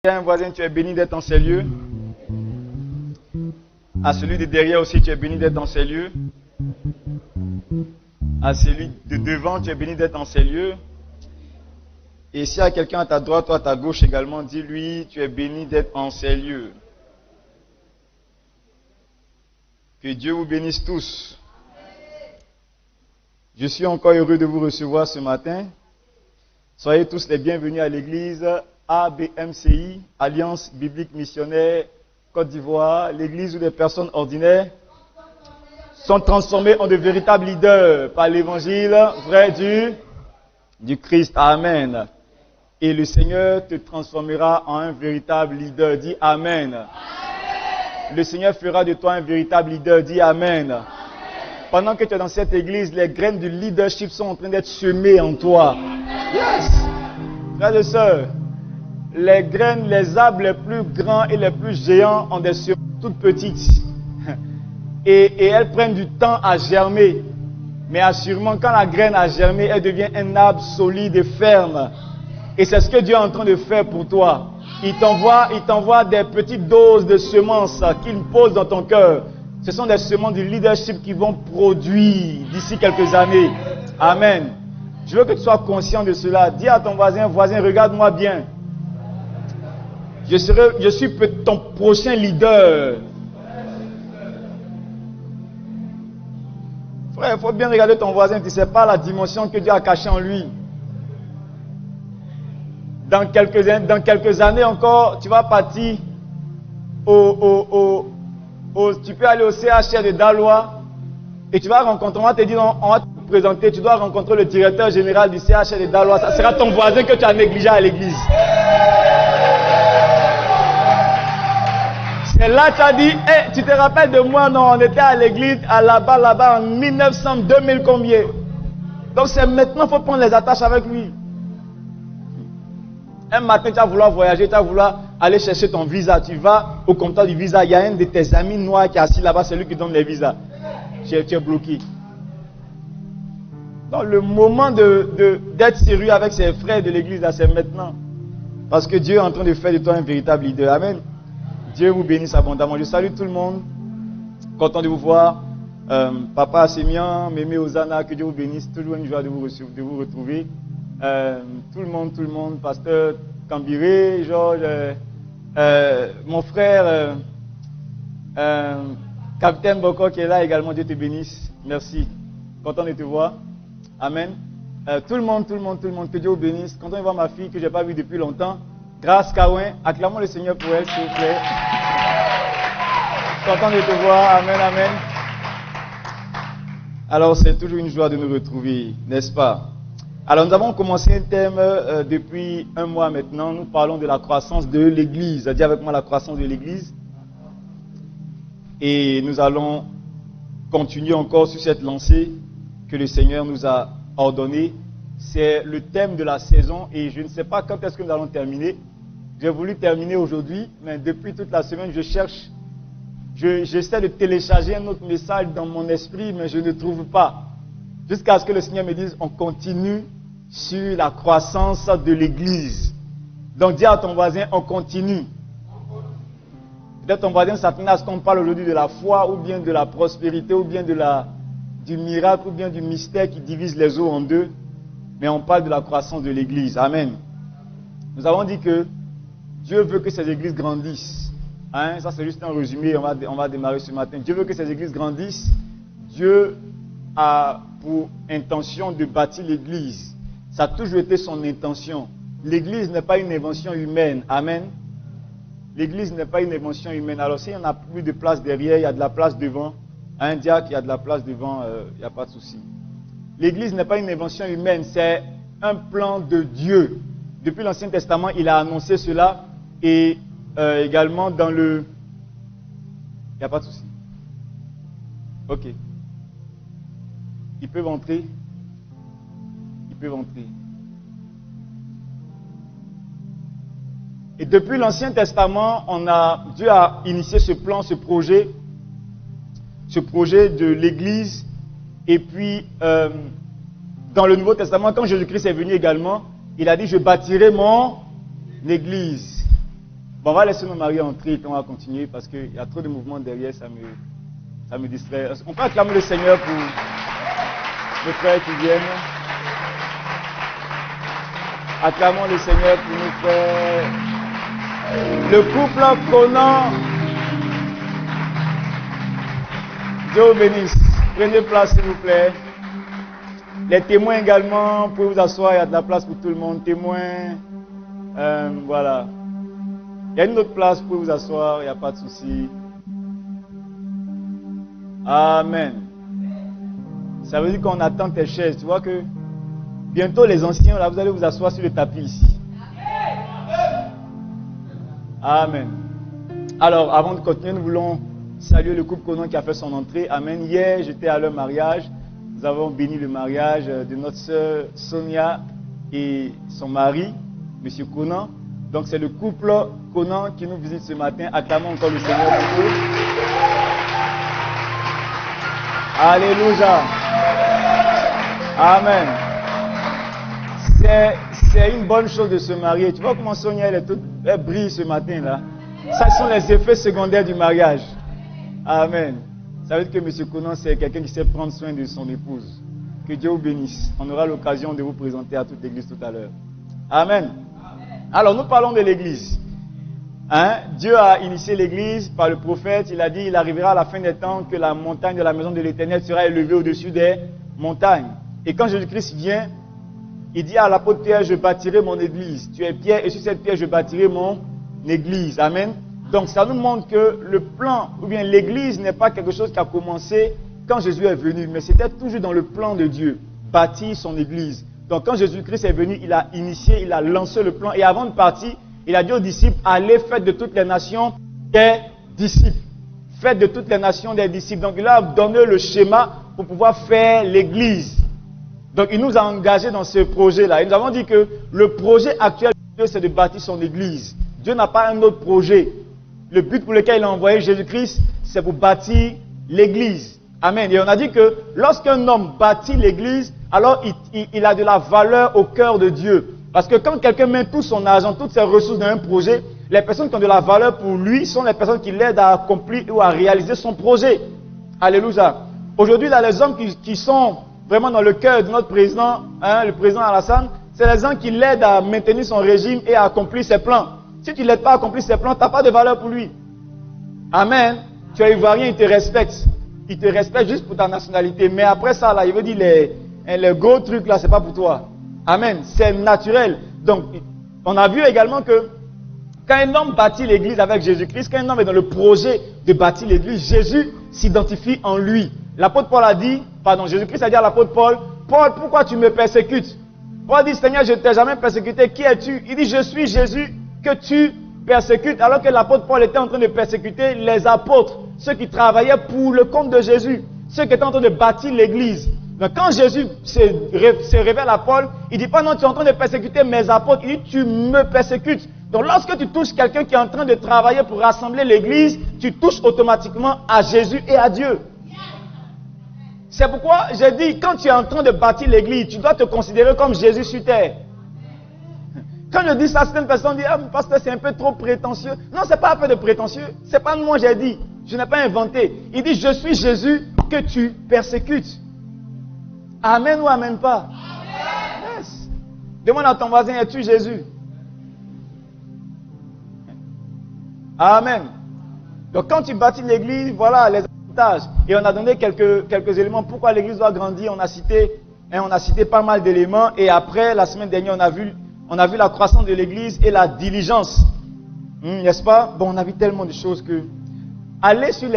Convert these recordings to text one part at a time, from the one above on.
Un voisin, tu es béni d'être dans ces lieux. À celui de derrière aussi, tu es béni d'être dans ces lieux. À celui de devant, tu es béni d'être dans ces lieux. Et s'il y a quelqu'un à ta droite ou à ta gauche également, dis-lui, tu es béni d'être en ces lieux. Que Dieu vous bénisse tous. Je suis encore heureux de vous recevoir ce matin. Soyez tous les bienvenus à l'église ABMCI, Alliance Biblique Missionnaire Côte d'Ivoire, l'église où des personnes ordinaires sont transformées en de véritables leaders par l'évangile vrai du Christ. Amen. Et le Seigneur te transformera en un véritable leader. Dis Amen. Amen. Le Seigneur fera de toi un véritable leader. Dis Amen. Amen. Pendant que tu es dans cette église, les graines du leadership sont en train d'être semées en toi. Yes. Frères et sœurs, les graines, les arbres les plus grands et les plus géants ont des semences toutes petites. Et elles prennent du temps à germer. Mais assurément, quand la graine a germé, elle devient un arbre solide et ferme. Et c'est ce que Dieu est en train de faire pour toi. Il t'envoie des petites doses de semences qu'il pose dans ton cœur. Ce sont des semences du leadership qui vont produire d'ici quelques années. Amen. Je veux que tu sois conscient de cela. Dis à ton voisin, regarde-moi bien. Je suis ton prochain leader. Frère, il faut bien regarder ton voisin. Tu ne sais pas la dimension que Dieu a cachée en lui. Dans quelques années encore, tu vas partir tu peux aller au CHR de Daloa et tu vas rencontrer, on va te dire, on va te présenter, tu dois rencontrer le directeur général du CHR de Daloa. Ça sera ton voisin que tu as négligé à l'église. Et là, tu as dit, hey, tu te rappelles de moi? Non, on était à l'église, là-bas, en 1900, 2000 combien? Donc c'est maintenant qu'il faut prendre les attaches avec lui. Un matin, tu vas vouloir voyager, tu vas vouloir aller chercher ton visa. Tu vas au comptoir du visa, il y a un de tes amis noirs qui est assis là-bas, c'est lui qui donne les visas. Tu es bloqué. Donc le moment d'être sérieux avec ses frères de l'église, là, c'est maintenant. Parce que Dieu est en train de faire de toi un véritable leader. Amen. Dieu vous bénisse abondamment. Je salue tout le monde. Content de vous voir. Papa Assemian, Mémé Ozana, que Dieu vous bénisse. Toujours une joie de vous retrouver. Tout le monde. Pasteur Cambiré, Georges, mon frère, Capitaine Boko qui est là également. Dieu te bénisse. Merci. Content de te voir. Amen. Tout le monde. Que Dieu vous bénisse. Content de voir ma fille que je n'ai pas vue depuis longtemps. Grâce Kawen, acclamons le Seigneur pour elle, s'il vous plaît. Content de te voir, amen. Alors c'est toujours une joie de nous retrouver, n'est-ce pas? Alors nous avons commencé un thème depuis un mois maintenant, nous parlons de la croissance de l'Église. Dis avec moi la croissance de l'Église. Et nous allons continuer encore sur cette lancée que le Seigneur nous a ordonnée. C'est le thème de la saison et je ne sais pas quand est-ce que nous allons terminer. J'ai voulu terminer aujourd'hui, mais depuis toute la semaine, j'essaie de télécharger un autre message dans mon esprit, mais je ne trouve pas. Jusqu'à ce que le Seigneur me dise, on continue sur la croissance de l'Église. Donc dis à ton voisin, on continue. Peut-être ton voisin s'attend à ce qu'on parle aujourd'hui de la foi, ou bien de la prospérité, ou bien du miracle, ou bien du mystère qui divise les eaux en deux. Mais on parle de la croissance de l'Église. Amen. Nous avons dit que Dieu veut que ces églises grandissent. Hein? Ça, c'est juste un résumé. On va démarrer ce matin. Dieu veut que ces églises grandissent. Dieu a pour intention de bâtir l'église. Ça a toujours été son intention. L'église n'est pas une invention humaine. Amen. L'église n'est pas une invention humaine. Alors, s'il n'y en a plus de place derrière, il y a de la place devant. Un diacre, il y a de la place devant, il n'y a pas de souci. L'église n'est pas une invention humaine, c'est un plan de Dieu. Depuis l'Ancien Testament, il a annoncé cela. Et également dans le... Il n'y a pas de souci. Ok. Ils peuvent entrer. Et depuis l'Ancien Testament, Dieu a initié ce plan, ce projet de l'Église. Et puis, dans le Nouveau Testament, quand Jésus-Christ est venu également, il a dit, je bâtirai mon Église. Bon, on va laisser nos maris entrer et puis on va continuer parce qu'il y a trop de mouvements derrière, ça me distrait. On peut acclamer le Seigneur pour nos frères qui viennent. Acclamons le Seigneur pour nos frères. Le couple Conan. Dieu vous bénisse. Prenez place s'il vous plaît. Les témoins également, vous pouvez vous asseoir, il y a de la place pour tout le monde. Témoins, voilà. Il y a une autre place, vous pouvez vous asseoir, il n'y a pas de souci. Amen. Ça veut dire qu'on attend tes chaises. Tu vois que bientôt les anciens, là, vous allez vous asseoir sur le tapis ici. Amen. Alors, avant de continuer, nous voulons saluer le couple Conan qui a fait son entrée. Amen. Hier, j'étais à leur mariage. Nous avons béni le mariage de notre sœur Sonia et son mari, M. Conan. Donc, c'est le couple Conan qui nous visite ce matin. Acclamons encore le Seigneur pour eux. Alléluia. Amen. C'est une bonne chose de se marier. Tu vois comment Sonia, elle brille ce matin là. Ça sont les effets secondaires du mariage. Amen. Ça veut dire que M. Conan, c'est quelqu'un qui sait prendre soin de son épouse. Que Dieu vous bénisse. On aura l'occasion de vous présenter à toute l'église tout à l'heure. Amen. Alors, nous parlons de l'église. Dieu a initié l'église par le prophète. Il a dit, il arrivera à la fin des temps que la montagne de la maison de l'Éternel sera élevée au-dessus des montagnes. Et quand Jésus-Christ vient, il dit à l'apôtre Pierre, je bâtirai mon église. Tu es Pierre et sur cette pierre, je bâtirai mon église. Amen. Donc, ça nous montre que le plan, ou bien l'église n'est pas quelque chose qui a commencé quand Jésus est venu, mais c'était toujours dans le plan de Dieu, bâtir son église. Donc, quand Jésus-Christ est venu, il a initié, il a lancé le plan. Et avant de partir, il a dit aux disciples, allez, faites de toutes les nations des disciples. Faites de toutes les nations des disciples. Donc, il a donné le schéma pour pouvoir faire l'église. Donc, il nous a engagés dans ce projet-là. Et nous avons dit que le projet actuel de Dieu, c'est de bâtir son église. Dieu n'a pas un autre projet. Le but pour lequel il a envoyé Jésus-Christ, c'est pour bâtir l'église. Amen. Et on a dit que lorsqu'un homme bâtit l'église, alors il a de la valeur au cœur de Dieu. Parce que quand quelqu'un met tout son argent, toutes ses ressources dans un projet, les personnes qui ont de la valeur pour lui sont les personnes qui l'aident à accomplir ou à réaliser son projet. Alléluia. Aujourd'hui, là, les hommes qui sont vraiment dans le cœur de notre président, le président Alassane, c'est les gens qui l'aident à maintenir son régime et à accomplir ses plans. Si tu ne l'aides pas à accomplir ses plans, tu n'as pas de valeur pour lui. Amen. Tu es ivoirien, il te respecte. Il te respecte juste pour ta nationalité. Mais après ça, là, il veut dire les gros trucs, là, c'est pas pour toi. Amen. C'est naturel. Donc, on a vu également que quand un homme bâtit l'église avec Jésus-Christ, quand un homme est dans le projet de bâtir l'église, Jésus s'identifie en lui. L'apôtre Paul a dit, Jésus-Christ a dit à l'apôtre Paul, Paul, pourquoi tu me persécutes? Paul dit, Seigneur, je ne t'ai jamais persécuté. Qui es-tu? Il dit, je suis Jésus que tu persécutes. Alors que l'apôtre Paul était en train de persécuter les apôtres, ceux qui travaillaient pour le compte de Jésus, ceux qui étaient en train de bâtir l'église. Donc quand Jésus se révèle à Paul, il ne dit pas non, tu es en train de persécuter mes apôtres, il dit tu me persécutes. Donc lorsque tu touches quelqu'un qui est en train de travailler pour rassembler l'église, tu touches automatiquement à Jésus et à Dieu. C'est pourquoi j'ai dit, quand tu es en train de bâtir l'église, tu dois te considérer comme Jésus sur terre. Quand je dis ça, certaines personnes disent, ah, pasteur, c'est un peu trop prétentieux. Non, ce n'est pas un peu de prétentieux. Ce n'est pas moi, j'ai dit. Je n'ai pas inventé. Il dit, je suis Jésus que tu persécutes. Amen ou amen pas? Amen. Yes. Demande à ton voisin, es-tu Jésus? Amen. Donc quand tu bâtis l'église, voilà les avantages. Et on a donné quelques éléments. Pourquoi l'église doit grandir? On a cité pas mal d'éléments. Et après, la semaine dernière, on a vu la croissance de l'église et la diligence. N'est-ce pas? Bon, on a vu tellement de choses que... Allez sur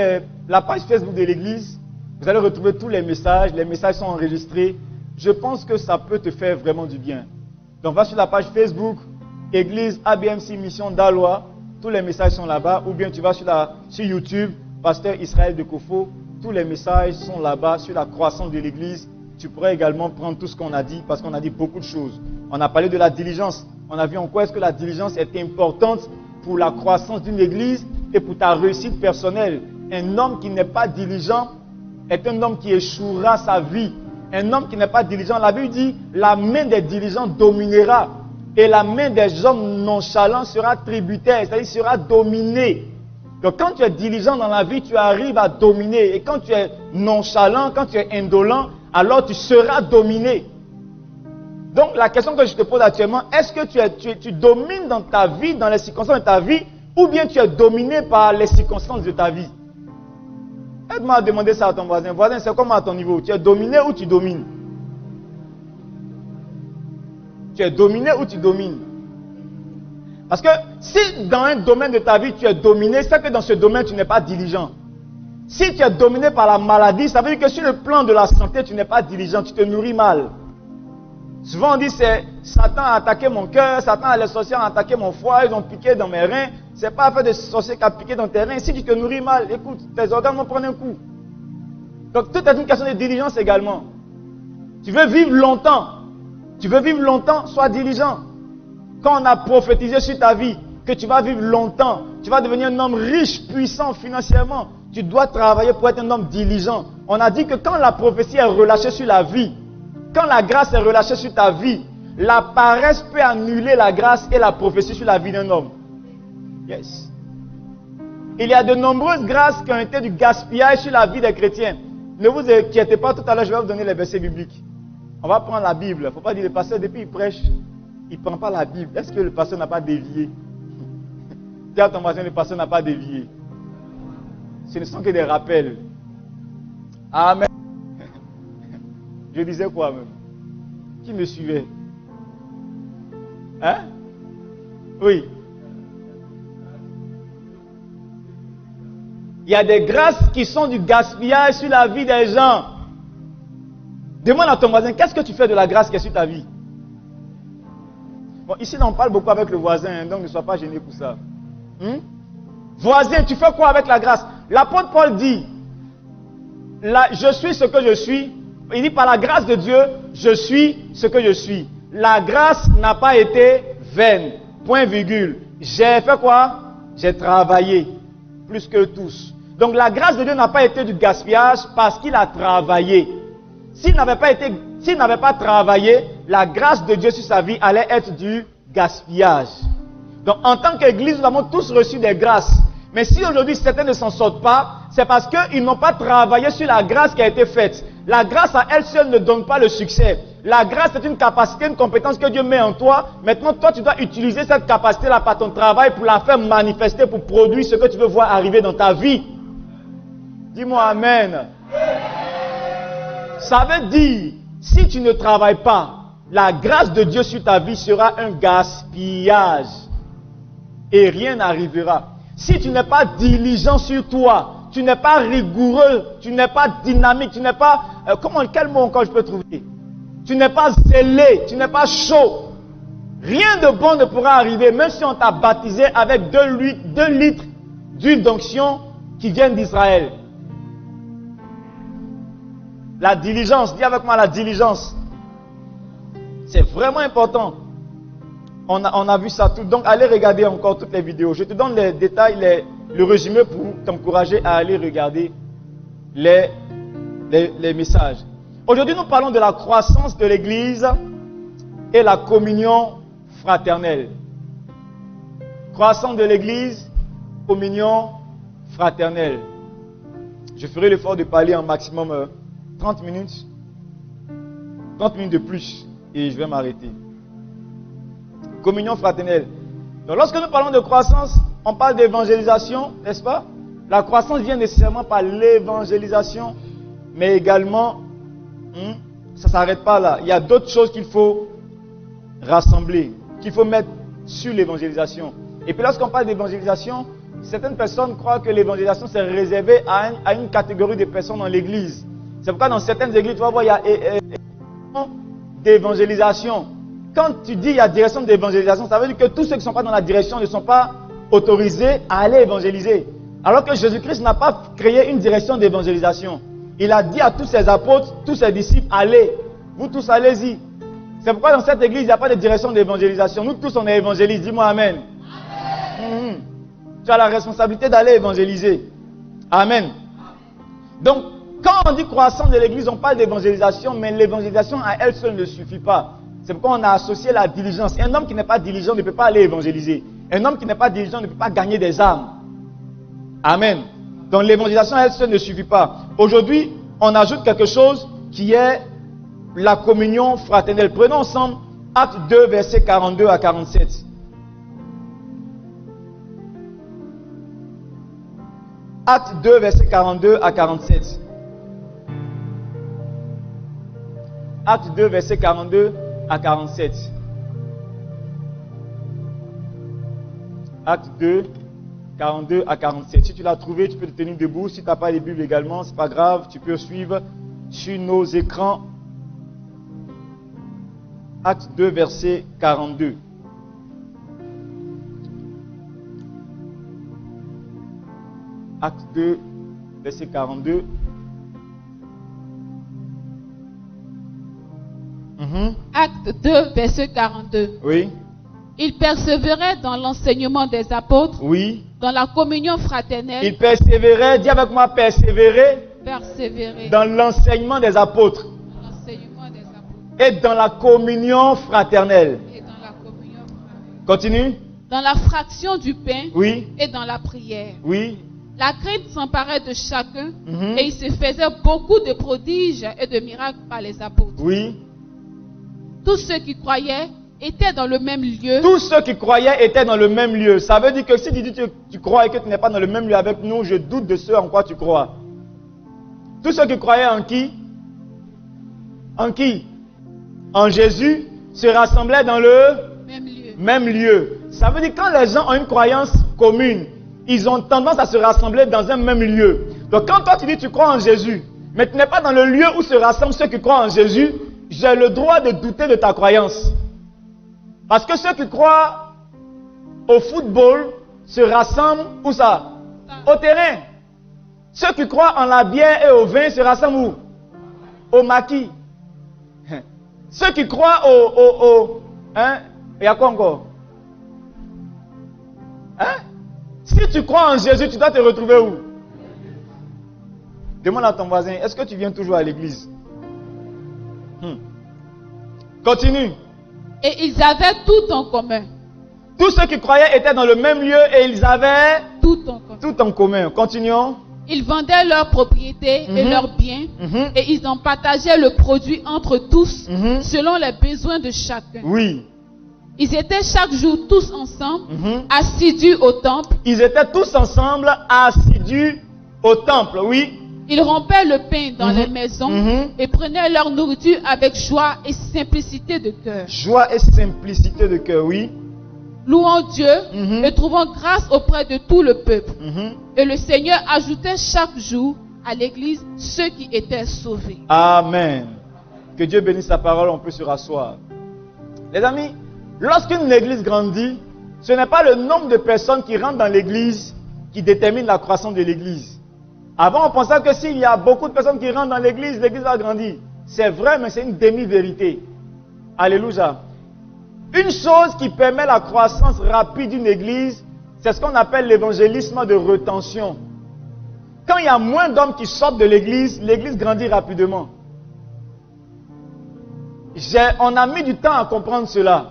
la page Facebook de l'église. Vous allez retrouver tous les messages. Les messages sont enregistrés. Je pense que ça peut te faire vraiment du bien. Donc, va sur la page Facebook, Église ABMC Mission d'Alois. Tous les messages sont là-bas. Ou bien tu vas sur YouTube, Pasteur Israël de Kofo. Tous les messages sont là-bas sur la croissance de l'église. Tu pourrais également prendre tout ce qu'on a dit, parce qu'on a dit beaucoup de choses. On a parlé de la diligence. On a vu en quoi est-ce que la diligence est importante pour la croissance d'une église et pour ta réussite personnelle. Un homme qui n'est pas diligent est un homme qui échouera sa vie. Un homme qui n'est pas diligent, la Bible dit, la main des diligents dominera. Et la main des hommes nonchalants sera tributaire, c'est-à-dire sera dominée. Donc quand tu es diligent dans la vie, tu arrives à dominer. Et quand tu es nonchalant, quand tu es indolent, alors tu seras dominé. Donc la question que je te pose actuellement, est-ce que tu domines dans ta vie, dans les circonstances de ta vie, ou bien tu es dominé par les circonstances de ta vie? Aide-moi à demander ça à ton voisin. Voisin, c'est comment à ton niveau? Tu es dominé ou tu domines? Tu es dominé ou tu domines? Parce que si dans un domaine de ta vie tu es dominé, c'est que dans ce domaine tu n'es pas diligent. Si tu es dominé par la maladie, ça veut dire que sur le plan de la santé, tu n'es pas diligent, tu te nourris mal. Souvent on dit c'est Satan a attaqué mon cœur, Satan les sorciers ont attaqué mon foie, ils ont piqué dans mes reins. C'est pas affaire de sorciers qui a piqué dans tes reins. Si tu te nourris mal, écoute, tes organes vont prendre un coup. Donc tout est une question de diligence également. Tu veux vivre longtemps. Tu veux vivre longtemps, sois diligent. Quand on a prophétisé sur ta vie que tu vas vivre longtemps, tu vas devenir un homme riche, puissant financièrement, tu dois travailler pour être un homme diligent. On a dit que quand la prophétie est relâchée sur la vie, quand la grâce est relâchée sur ta vie, la paresse peut annuler la grâce et la prophétie sur la vie d'un homme. Yes. Il y a de nombreuses grâces qui ont été du gaspillage sur la vie des chrétiens. Ne vous inquiétez pas, tout à l'heure je vais vous donner les versets bibliques. On va prendre la Bible. Il ne faut pas dire le pasteur, depuis il prêche, il ne prend pas la Bible. Est-ce que le pasteur n'a pas dévié? Dis à ton voisin, le pasteur n'a pas dévié. Ce ne sont que des rappels. Amen. Je disais quoi même? Qui me suivait? Hein? Oui. Il y a des grâces qui sont du gaspillage sur la vie des gens. Demande à ton voisin, qu'est-ce que tu fais de la grâce qui est sur ta vie? Bon, ici, on parle beaucoup avec le voisin, donc ne sois pas gêné pour ça. Voisin, tu fais quoi avec la grâce? L'apôtre Paul dit, je suis ce que je suis. Il dit, par la grâce de Dieu, je suis ce que je suis. La grâce n'a pas été vaine. Point virgule. J'ai fait quoi? J'ai travaillé. Plus que tous. Donc la grâce de Dieu n'a pas été du gaspillage parce qu'il a travaillé. S'il n'avait pas travaillé, la grâce de Dieu sur sa vie allait être du gaspillage. Donc en tant qu'Église, nous avons tous reçu des grâces. Mais si aujourd'hui certains ne s'en sortent pas, c'est parce qu'ils n'ont pas travaillé sur la grâce qui a été faite. La grâce à elle seule ne donne pas le succès. La grâce est une capacité, une compétence que Dieu met en toi. Maintenant, toi, tu dois utiliser cette capacité-là par ton travail pour la faire manifester, pour produire ce que tu veux voir arriver dans ta vie. Dis-moi Amen. Ça veut dire, si tu ne travailles pas, la grâce de Dieu sur ta vie sera un gaspillage. Et rien n'arrivera. Si tu n'es pas diligent sur toi, tu n'es pas rigoureux, tu n'es pas dynamique, tu n'es pas... quel mot encore je peux trouver? Tu n'es pas zélé, tu n'es pas chaud. Rien de bon ne pourra arriver, même si on t'a baptisé avec 2 litres d'huile d'onction qui viennent d'Israël. La diligence, dis avec moi la diligence. C'est vraiment important. On a vu ça tout. Donc allez regarder encore toutes les vidéos. Je te donne les détails, le résumé pour t'encourager à aller regarder les messages. Aujourd'hui, nous parlons de la croissance de l'Église et la communion fraternelle. Croissance de l'Église, communion fraternelle. Je ferai l'effort de parler en maximum 30 minutes. 30 minutes de plus et je vais m'arrêter. Communion fraternelle. Donc lorsque nous parlons de croissance, on parle d'évangélisation, n'est-ce pas? La croissance vient nécessairement par l'évangélisation, mais également, ça ne s'arrête pas là. Il y a d'autres choses qu'il faut rassembler, qu'il faut mettre sur l'évangélisation. Et puis lorsqu'on parle d'évangélisation, certaines personnes croient que l'évangélisation c'est réservé à une catégorie de personnes dans l'église. C'est pourquoi dans certaines églises, tu vas voir, il y a d'évangélisation. Quand tu dis il y a direction d'évangélisation, ça veut dire que tous ceux qui ne sont pas dans la direction ne sont pas autorisés à aller évangéliser. Alors que Jésus-Christ n'a pas créé une direction d'évangélisation. Il a dit à tous ses apôtres, tous ses disciples, allez, vous tous allez-y. C'est pourquoi dans cette église, il n'y a pas de direction d'évangélisation. Nous tous, on est évangélistes. Dis-moi Amen. Amen. Tu as la responsabilité d'aller évangéliser. Amen. Donc, quand on dit croissance de l'église, on parle d'évangélisation, mais l'évangélisation à elle seule ne suffit pas. C'est pourquoi on a associé la diligence. Un homme qui n'est pas diligent ne peut pas aller évangéliser. Un homme qui n'est pas diligent ne peut pas gagner des âmes. Amen. Donc l'évangélisation, elle seule ne suffit pas. Aujourd'hui, on ajoute quelque chose qui est la communion fraternelle. Prenons ensemble Acte 2, versets 42 à 47. Acte 2, versets 42 à 47. Acte 2, versets 42 à 47. Acte 2, 42 à 47. Si tu l'as trouvé, tu peux te tenir debout. Si tu n'as pas les Bibles également, ce n'est pas grave. Tu peux suivre sur nos écrans. Acte 2, verset 42. Acte 2, verset 42. Acte 2, verset 42. Oui. Il persévérait dans l'enseignement des apôtres, Oui. dans la communion fraternelle, Il persévérait, dis avec moi, persévérer persévérer dans l'enseignement des apôtres dans l'enseignement des apôtres et dans la communion fraternelle. et dans la communion fraternelle, Continue. dans la fraction du pain Oui. et dans la prière. Oui. La crainte s'emparait de chacun Mhm. et il se faisait beaucoup de prodiges et de miracles par les apôtres. Oui. Tous ceux qui croyaient étaient dans le même lieu. Tous ceux qui croyaient étaient dans le même lieu. Ça veut dire que si tu dis que tu crois et que tu n'es pas dans le même lieu avec nous, je doute de ce en quoi tu crois. Tous ceux qui croyaient en qui? En qui? En Jésus, se rassemblaient dans le Même lieu. même lieu. Ça veut dire que quand les gens ont une croyance commune, ils ont tendance à se rassembler dans un même lieu. Donc quand toi tu dis que tu crois en Jésus, mais tu n'es pas dans le lieu où se rassemblent ceux qui croient en Jésus, j'ai le droit de douter de ta croyance. Parce que ceux qui croient au football se rassemblent où ça? Au terrain. Ceux qui croient en la bière et au vin se rassemblent où? Au maquis. Ceux qui croient hein? Il y a quoi encore? Hein? Si tu crois en Jésus, tu dois te retrouver où? Demande à ton voisin, est-ce que tu viens toujours à l'église? Continue. Et ils avaient tout en commun. Tous ceux qui croyaient étaient dans le même lieu et ils avaient Tout en commun. tout en commun. Continuons. Ils vendaient leurs propriétés et Mhm. leurs biens Mhm. et ils en partageaient le produit entre tous Mhm. selon les besoins de chacun. Oui. Ils étaient chaque jour tous ensemble, Mhm. assidus au temple. Ils étaient tous ensemble assidus au temple. Oui. Ils rompaient le pain dans Mhm. les maisons Mhm. et prenaient leur nourriture avec joie et simplicité de cœur, Joie et simplicité de cœur. Oui. louant Dieu Mhm. et trouvant grâce auprès de tout le peuple. Mhm. Et le Seigneur ajoutait chaque jour à l'église ceux qui étaient sauvés. Amen. Que Dieu bénisse sa parole, on peut se rasseoir. Les amis, lorsqu'une église grandit, ce n'est pas le nombre de personnes qui rentrent dans l'église qui détermine la croissance de l'église. Avant, on pensait que s'il y a beaucoup de personnes qui rentrent dans l'église, l'église va grandir. C'est vrai, mais c'est une demi-vérité. Alléluia. Une chose qui permet la croissance rapide d'une église, c'est ce qu'on appelle l'évangélisme de rétention. Quand il y a moins d'hommes qui sortent de l'église, l'église grandit rapidement. On a mis du temps à comprendre cela.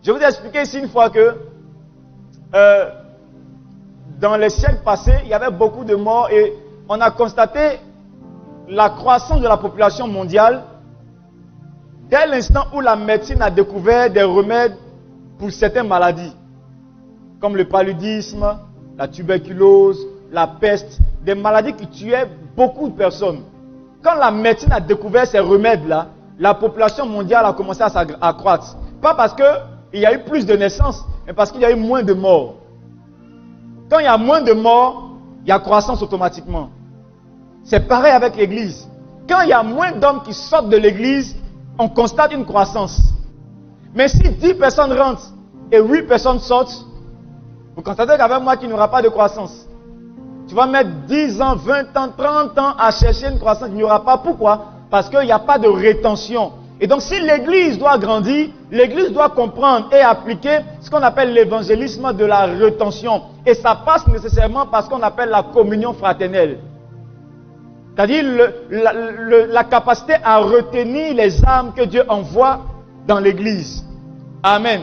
Je vous ai expliqué ici une fois que dans les siècles passés, il y avait beaucoup de morts et on a constaté la croissance de la population mondiale dès l'instant où la médecine a découvert des remèdes pour certaines maladies, comme le paludisme, la tuberculose, la peste, des maladies qui tuaient beaucoup de personnes. Quand la médecine a découvert ces remèdes-là, la population mondiale a commencé à croître. Pas parce qu'il y a eu plus de naissances, mais parce qu'il y a eu moins de morts. Quand il y a moins de morts, il y a croissance automatiquement. C'est pareil avec l'église. Quand il y a moins d'hommes qui sortent de l'église, on constate une croissance. Mais si 10 personnes rentrent et 8 personnes sortent, vous constatez qu'avec moi, qu'il n'y aura pas de croissance. Tu vas mettre 10 ans, 20 ans, 30 ans à chercher une croissance, il n'y aura pas. Pourquoi? Parce qu'il n'y a pas de rétention. Et donc, si l'église doit grandir, l'église doit comprendre et appliquer ce qu'on appelle l'évangélisme de la rétention. Et ça passe nécessairement par ce qu'on appelle la communion fraternelle. C'est-à-dire la capacité à retenir les âmes que Dieu envoie dans l'église. Amen.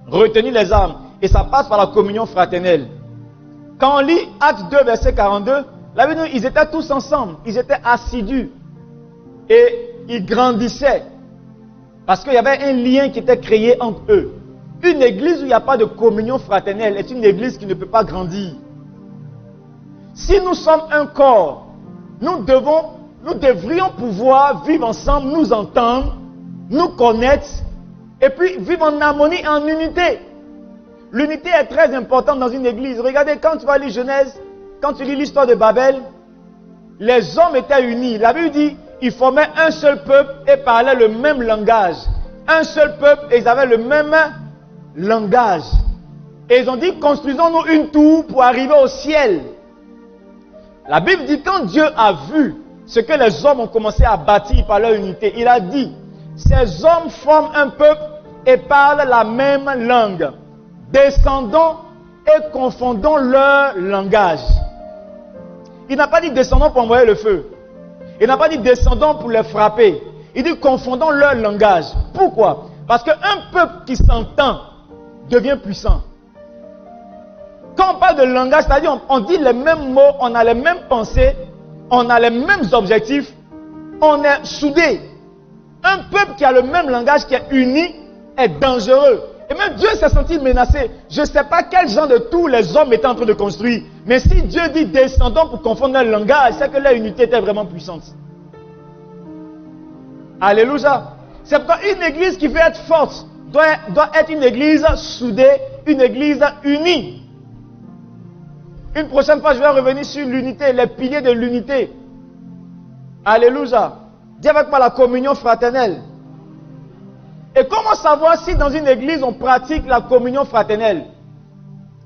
Retenir les âmes. Et ça passe par la communion fraternelle. Quand on lit Actes 2, verset 42, la Bible dit, ils étaient tous ensemble. Ils étaient assidus. Et ils grandissaient. Parce qu'il y avait un lien qui était créé entre eux. Une église où il n'y a pas de communion fraternelle est une église qui ne peut pas grandir. Si nous sommes un corps, nous devrions pouvoir vivre ensemble, nous entendre, nous connaître, et puis vivre en harmonie et en unité. L'unité est très importante dans une église. Regardez, quand tu vas lire Genèse, quand tu lis l'histoire de Babel, les hommes étaient unis. La Bible dit, ils formaient un seul peuple et parlaient le même langage. Un seul peuple et ils avaient le même langage. Et ils ont dit, construisons-nous une tour pour arriver au ciel. La Bible dit, quand Dieu a vu ce que les hommes ont commencé à bâtir par leur unité, il a dit, ces hommes forment un peuple et parlent la même langue. Descendons et confondons leur langage. Il n'a pas dit descendons pour envoyer le feu. Il n'a pas dit descendons pour les frapper. Il dit confondons leur langage. Pourquoi? Parce qu'un peuple qui s'entend devient puissant. Quand on parle de langage, c'est-à-dire on dit les mêmes mots, on a les mêmes pensées, on a les mêmes objectifs, on est soudés. Un peuple qui a le même langage, qui est uni, est dangereux. Et même Dieu s'est senti menacé. Je ne sais pas quel genre de tour les hommes étaient en train de construire. Mais si Dieu dit descendons pour confondre leur langage, c'est que leur unité était vraiment puissante. Alléluia. C'est pourquoi une église qui veut être forte doit être une église soudée, une église unie. Une prochaine fois, je vais revenir sur l'unité, les piliers de l'unité. Alléluia. Dis avec moi la communion fraternelle. Et comment savoir si dans une église on pratique la communion fraternelle?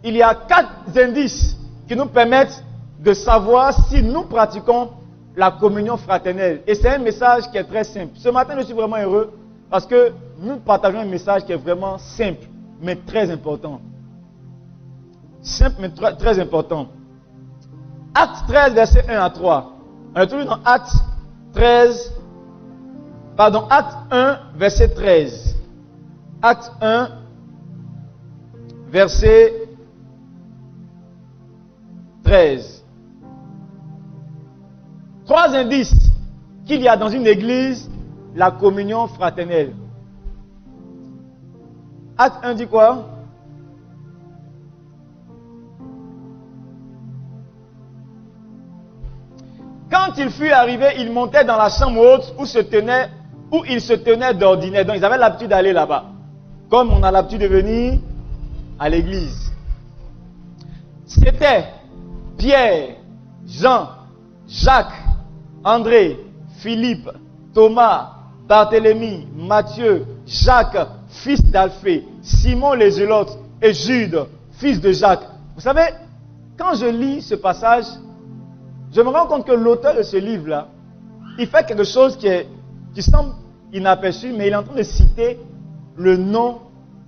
Il y a 4 indices qui nous permettent de savoir si nous pratiquons la communion fraternelle. Et c'est un message qui est très simple. Ce matin, je suis vraiment heureux parce que nous partageons un message qui est vraiment simple, mais très important. Simple, mais très important. Acte 13, verset 1 à 3. On est toujours dans Acte 1, verset 13. Acte 1, verset 13. 3 indices qu'il y a dans une église, la communion fraternelle. Acte 1 dit quoi? Quand il fut arrivé, il montait dans la chambre haute où il se tenait d'ordinaire. Donc ils avaient l'habitude d'aller là-bas. Comme on a l'habitude de venir à l'église. C'était Pierre, Jean, Jacques, André, Philippe, Thomas, Barthélemy, Matthieu, Jacques, fils d'Alphée, Simon les Zélotes et Jude, fils de Jacques. Vous savez, quand je lis ce passage, je me rends compte que l'auteur de ce livre-là, il fait quelque chose qui semble inaperçu, mais il est en train de citer le nom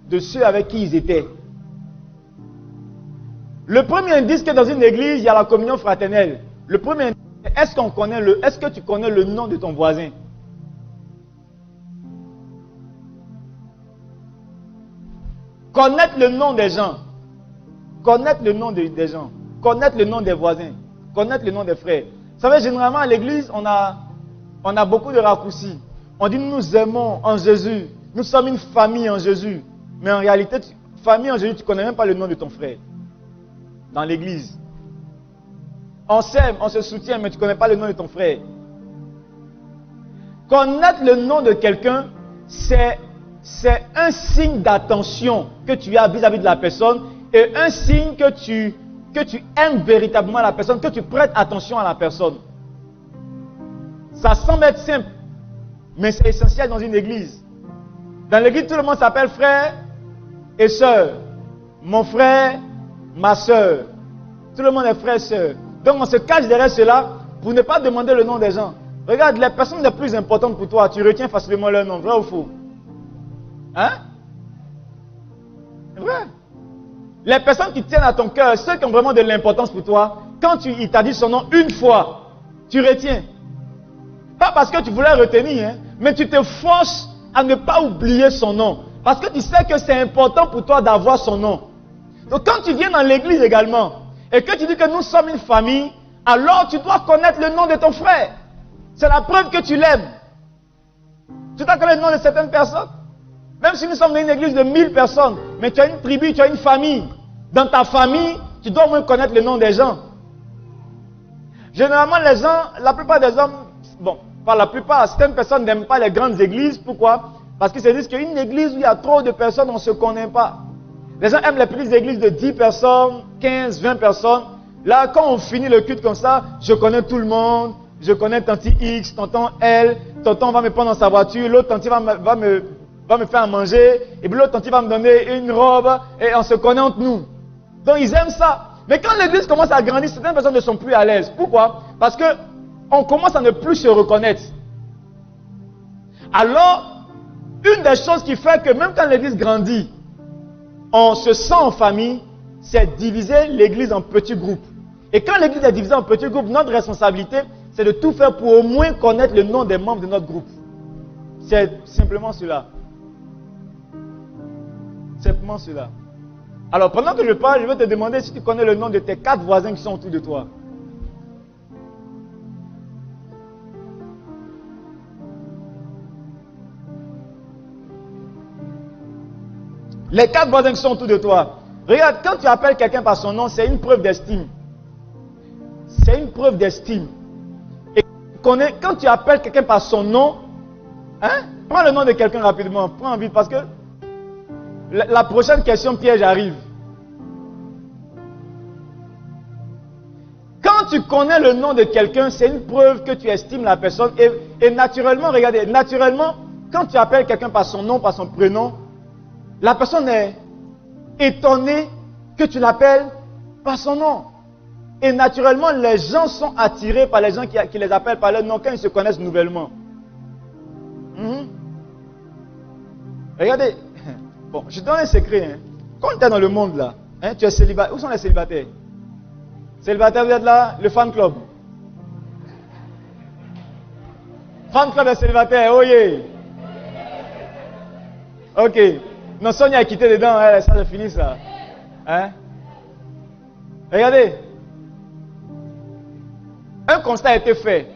de ceux avec qui ils étaient. Le premier indice que dans une église, il y a la communion fraternelle. Le premier indice, est-ce que tu connais le nom de ton voisin? Connaître le nom des gens. Connaître le nom des gens. Connaître le nom des voisins. Connaître le nom des frères. Vous savez, généralement à l'église, on a beaucoup de raccourcis. On dit nous nous aimons en Jésus. Nous sommes une famille en Jésus. Mais en réalité, famille en Jésus, tu ne connais même pas le nom de ton frère. Dans l'église. On s'aime, on se soutient, mais tu ne connais pas le nom de ton frère. Connaître le nom de quelqu'un, c'est un signe d'attention que tu as vis-à-vis de la personne et un signe que tu aimes véritablement la personne, que tu prêtes attention à la personne. Ça semble être simple, mais c'est essentiel dans une église. Dans l'église, tout le monde s'appelle frère et sœur. Mon frère, ma sœur. Tout le monde est frère et sœur. Donc on se cache derrière cela pour ne pas demander le nom des gens. Regarde, les personnes les plus importantes pour toi, tu retiens facilement leur nom, vrai ou faux? Hein? C'est vrai. Les personnes qui tiennent à ton cœur, ceux qui ont vraiment de l'importance pour toi, quand il t'a dit son nom une fois, tu retiens. Pas parce que tu voulais retenir, hein, mais tu te forces à ne pas oublier son nom. Parce que tu sais que c'est important pour toi d'avoir son nom. Donc quand tu viens dans l'église également, et que tu dis que nous sommes une famille, alors tu dois connaître le nom de ton frère. C'est la preuve que tu l'aimes. Tu dois connaître le nom de certaines personnes. Même si nous sommes dans une église de 1000 personnes, mais tu as une tribu, tu as une famille. Dans ta famille, tu dois au moins connaître le nom des gens. Généralement, les gens, la plupart des hommes, bon, pas la plupart, certaines personnes n'aiment pas les grandes églises. Pourquoi? Parce qu'ils se disent qu'une église où il y a trop de personnes, on ne se connaît pas. Les gens aiment les petites églises de 10 personnes, 15, 20 personnes. Là, quand on finit le culte comme ça, je connais tout le monde. Je connais Tanti X, tonton L, tonton va me prendre dans sa voiture, l'autre Tanti va me faire manger, et puis l'autre Tanti va me donner une robe, et on se connaît entre nous. Donc ils aiment ça. Mais quand l'église commence à grandir, certaines personnes ne sont plus à l'aise. Pourquoi? Parce que on commence à ne plus se reconnaître. Alors, une des choses qui fait que même quand l'église grandit, on se sent en famille, c'est diviser l'église en petits groupes. Et quand l'église est divisée en petits groupes, notre responsabilité, c'est de tout faire pour au moins connaître le nom des membres de notre groupe. C'est simplement cela. Simplement cela. Alors, pendant que je parle, je vais te demander si tu connais le nom de tes 4 voisins qui sont autour de toi. Les 4 voisins qui sont autour de toi. Regarde, quand tu appelles quelqu'un par son nom, c'est une preuve d'estime. C'est une preuve d'estime. Et quand tu appelles quelqu'un par son nom, hein, prends le nom de quelqu'un rapidement. Prends vite parce que la prochaine question piège arrive. Quand tu connais le nom de quelqu'un, c'est une preuve que tu estimes la personne. Et naturellement, regardez, naturellement, quand tu appelles quelqu'un par son nom, par son prénom, la personne est étonnée que tu l'appelles par son nom. Et naturellement, les gens sont attirés par les gens qui les appellent par leur nom quand ils se connaissent nouvellement. Regardez, bon, je te donne un secret. Hein. Quand tu es dans le monde là, hein, tu es célibataire. Où sont les célibataires? Célibataires, vous êtes là, le fan club. Fan club des célibataires, oh yeah. Ok. Non, Sonia a quitté dedans, hein, ça c'est fini ça. Hein? Regardez. Un constat a été fait.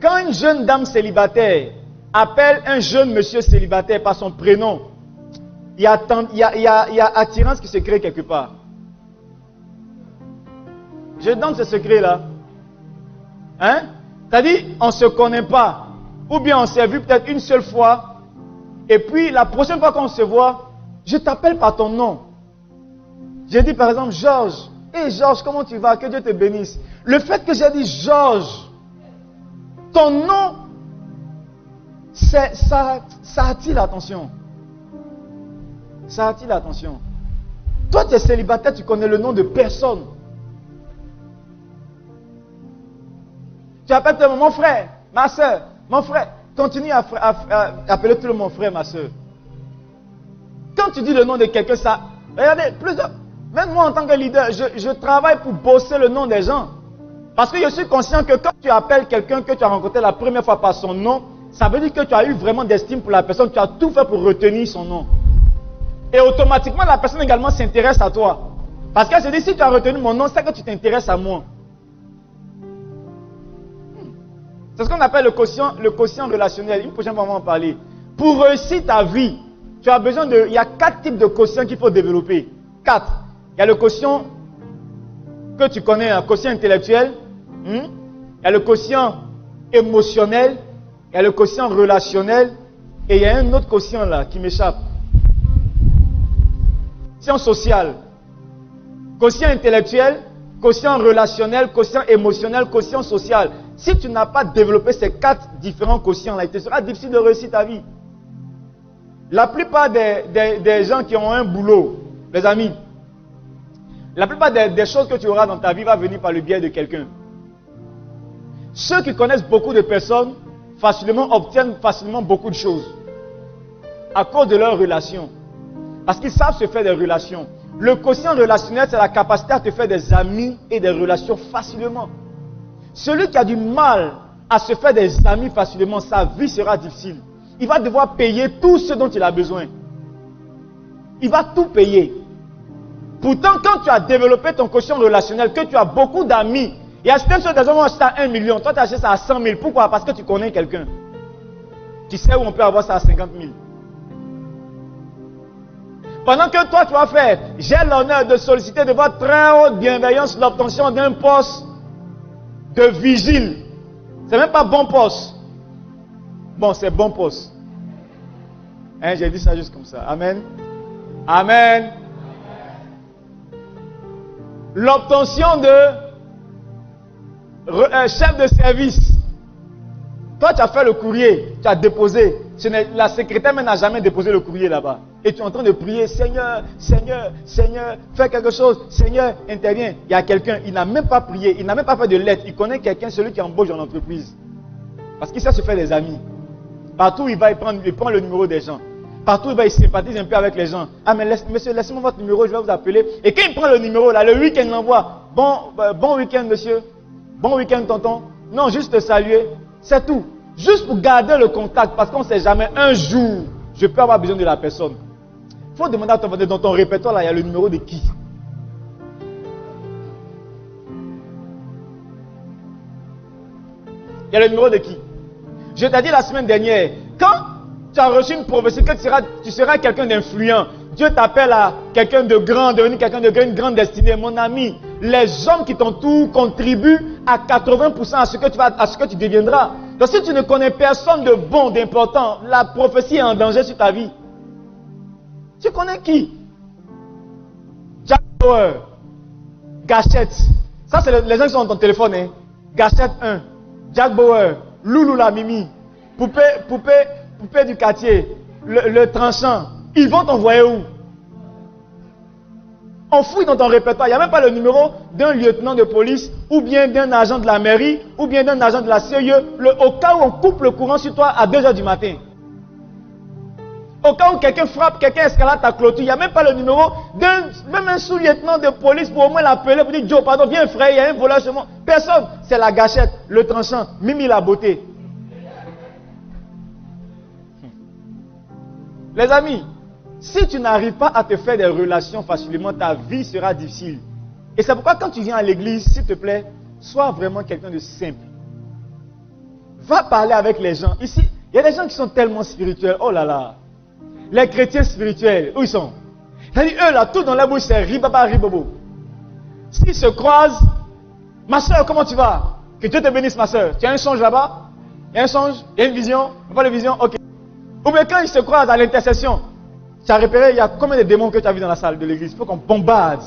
Quand une jeune dame célibataire appelle un jeune monsieur célibataire par son prénom, il y a attirance qui se crée quelque part. Je donne ce secret-là. Hein? C'est-à-dire, on ne se connaît pas. Ou bien on s'est vu peut-être une seule fois. Et puis, la prochaine fois qu'on se voit, je t'appelle par ton nom. J'ai dit par exemple, Georges. Hé Georges, comment tu vas? Que Dieu te bénisse. Le fait que j'ai dit Georges, ton nom, ça attire l'attention. Ça attire l'attention. Toi, tu es célibataire, tu connais le nom de personne. Tu appelles mon frère, ma soeur, mon frère. Continue à appeler tout le monde mon frère, ma soeur. Quand tu dis le nom de quelqu'un, ça... Regardez, même moi en tant que leader, je travaille pour bosser le nom des gens. Parce que je suis conscient que quand tu appelles quelqu'un que tu as rencontré la première fois par son nom, ça veut dire que tu as eu vraiment d'estime pour la personne, tu as tout fait pour retenir son nom. Et automatiquement, la personne également s'intéresse à toi. Parce qu'elle se dit, si tu as retenu mon nom, c'est que tu t'intéresses à moi. C'est ce qu'on appelle le quotient relationnel. Une prochaine fois, on va en parler. Pour réussir ta vie, tu as besoin de... Il y a 4 types de quotients qu'il faut développer. 4. Il y a le quotient que tu connais, un quotient intellectuel. Il y a le quotient émotionnel. Il y a le quotient relationnel. Et il y a un autre quotient là qui m'échappe. Quotient social. Quotient intellectuel. Quotient relationnel. Quotient émotionnel. Quotient social. Si tu n'as pas développé ces 4 différents quotients là, il te sera difficile de réussir ta vie. La plupart des gens qui ont un boulot, les amis, la plupart des choses que tu auras dans ta vie va venir par le biais de quelqu'un. Ceux qui connaissent beaucoup de personnes facilement obtiennent facilement beaucoup de choses à cause de leurs relations. Parce qu'ils savent se faire des relations. Le quotient relationnel, c'est la capacité à te faire des amis et des relations facilement. Celui qui a du mal à se faire des amis facilement, sa vie sera difficile. il va devoir payer tout ce dont il a besoin. Il va tout payer. Pourtant, quand tu as développé ton quotient relationnel, que tu as beaucoup d'amis, il y a certaines choses, des hommes ont acheté à 1 million, toi tu as acheté ça à 100 000. Pourquoi? Parce que tu connais quelqu'un. Tu sais où on peut avoir ça à 50 000. Pendant que toi, tu vas faire, j'ai l'honneur de solliciter de votre très haute bienveillance l'obtention d'un poste de vigile. C'est même pas bon poste. Bon, c'est bon poste. Hein, j'ai dit ça juste comme ça. Amen. Amen. L'obtention de chef de service. Toi, tu as fait le courrier, tu as déposé. La secrétaire même n'a jamais déposé le courrier là-bas. Et tu es en train de prier, Seigneur, Seigneur, Seigneur, fais quelque chose, Seigneur, interviens. Il y a quelqu'un, il n'a même pas prié, il n'a même pas fait de lettre. Il connaît quelqu'un, celui qui embauche dans l'entreprise. Parce qu'il sait se faire des amis. Partout où il va, il prend le numéro des gens. Partout où il va, il sympathise un peu avec les gens. Ah, mais monsieur, laissez-moi votre numéro, je vais vous appeler. Et quand il prend le numéro, là, le week-end, il l'envoie. Bon week-end, monsieur. Bon week-end, tonton. Non, juste te saluer. C'est tout. Juste pour garder le contact, parce qu'on ne sait jamais, un jour, je peux avoir besoin de la personne. Il faut demander à ton dans ton répertoire, là, il y a le numéro de qui? Il y a le numéro de qui? Je t'ai dit la semaine dernière, quand tu as reçu une prophétie que tu seras quelqu'un d'influent, Dieu t'appelle à quelqu'un de grand, devenir quelqu'un de une grande destinée. Mon ami, les hommes qui t'entourent contribuent à 80% à ce que tu deviendras. Donc si tu ne connais personne de bon, d'important, la prophétie est en danger sur ta vie. Tu connais qui? Jack Bauer, Gachette. Ça, c'est les gens qui sont dans ton téléphone. Hein. Gachette 1, Jack Bauer, Loulou la Mimi, poupée du quartier, le tranchant. Ils vont t'envoyer où? On fouille dans ton répertoire. Il n'y a même pas le numéro d'un lieutenant de police, ou bien d'un agent de la mairie, ou bien d'un agent de la CIE, au cas où on coupe le courant sur toi à 2 h du matin. Au cas où quelqu'un frappe, quelqu'un escalade ta clôture, il n'y a même pas le numéro même un sous-lieutenant de police pour au moins l'appeler, pour dire Joe, pardon, viens frère, il y a un voleur chez moi. Personne. C'est la gâchette, le tranchant, Mimi la beauté. Les amis, si tu n'arrives pas à te faire des relations facilement, ta vie sera difficile. Et c'est pourquoi quand tu viens à l'église, s'il te plaît, sois vraiment quelqu'un de simple. Va parler avec les gens. Ici, il y a des gens qui sont tellement spirituels. Oh là là. Les chrétiens spirituels, où ils sont? C'est-à-dire, eux là, tout dans la bouche, c'est ribaba, ribobo. S'ils se croisent, ma soeur, comment tu vas? Que Dieu te bénisse, ma soeur. Tu as un songe là-bas? Il y a un songe? Il y a une vision? Pas de vision? Ok. Ou bien quand ils se croisent à l'intercession, tu as repéré, il y a combien de démons que tu as vu dans la salle de l'église? Il faut qu'on bombarde.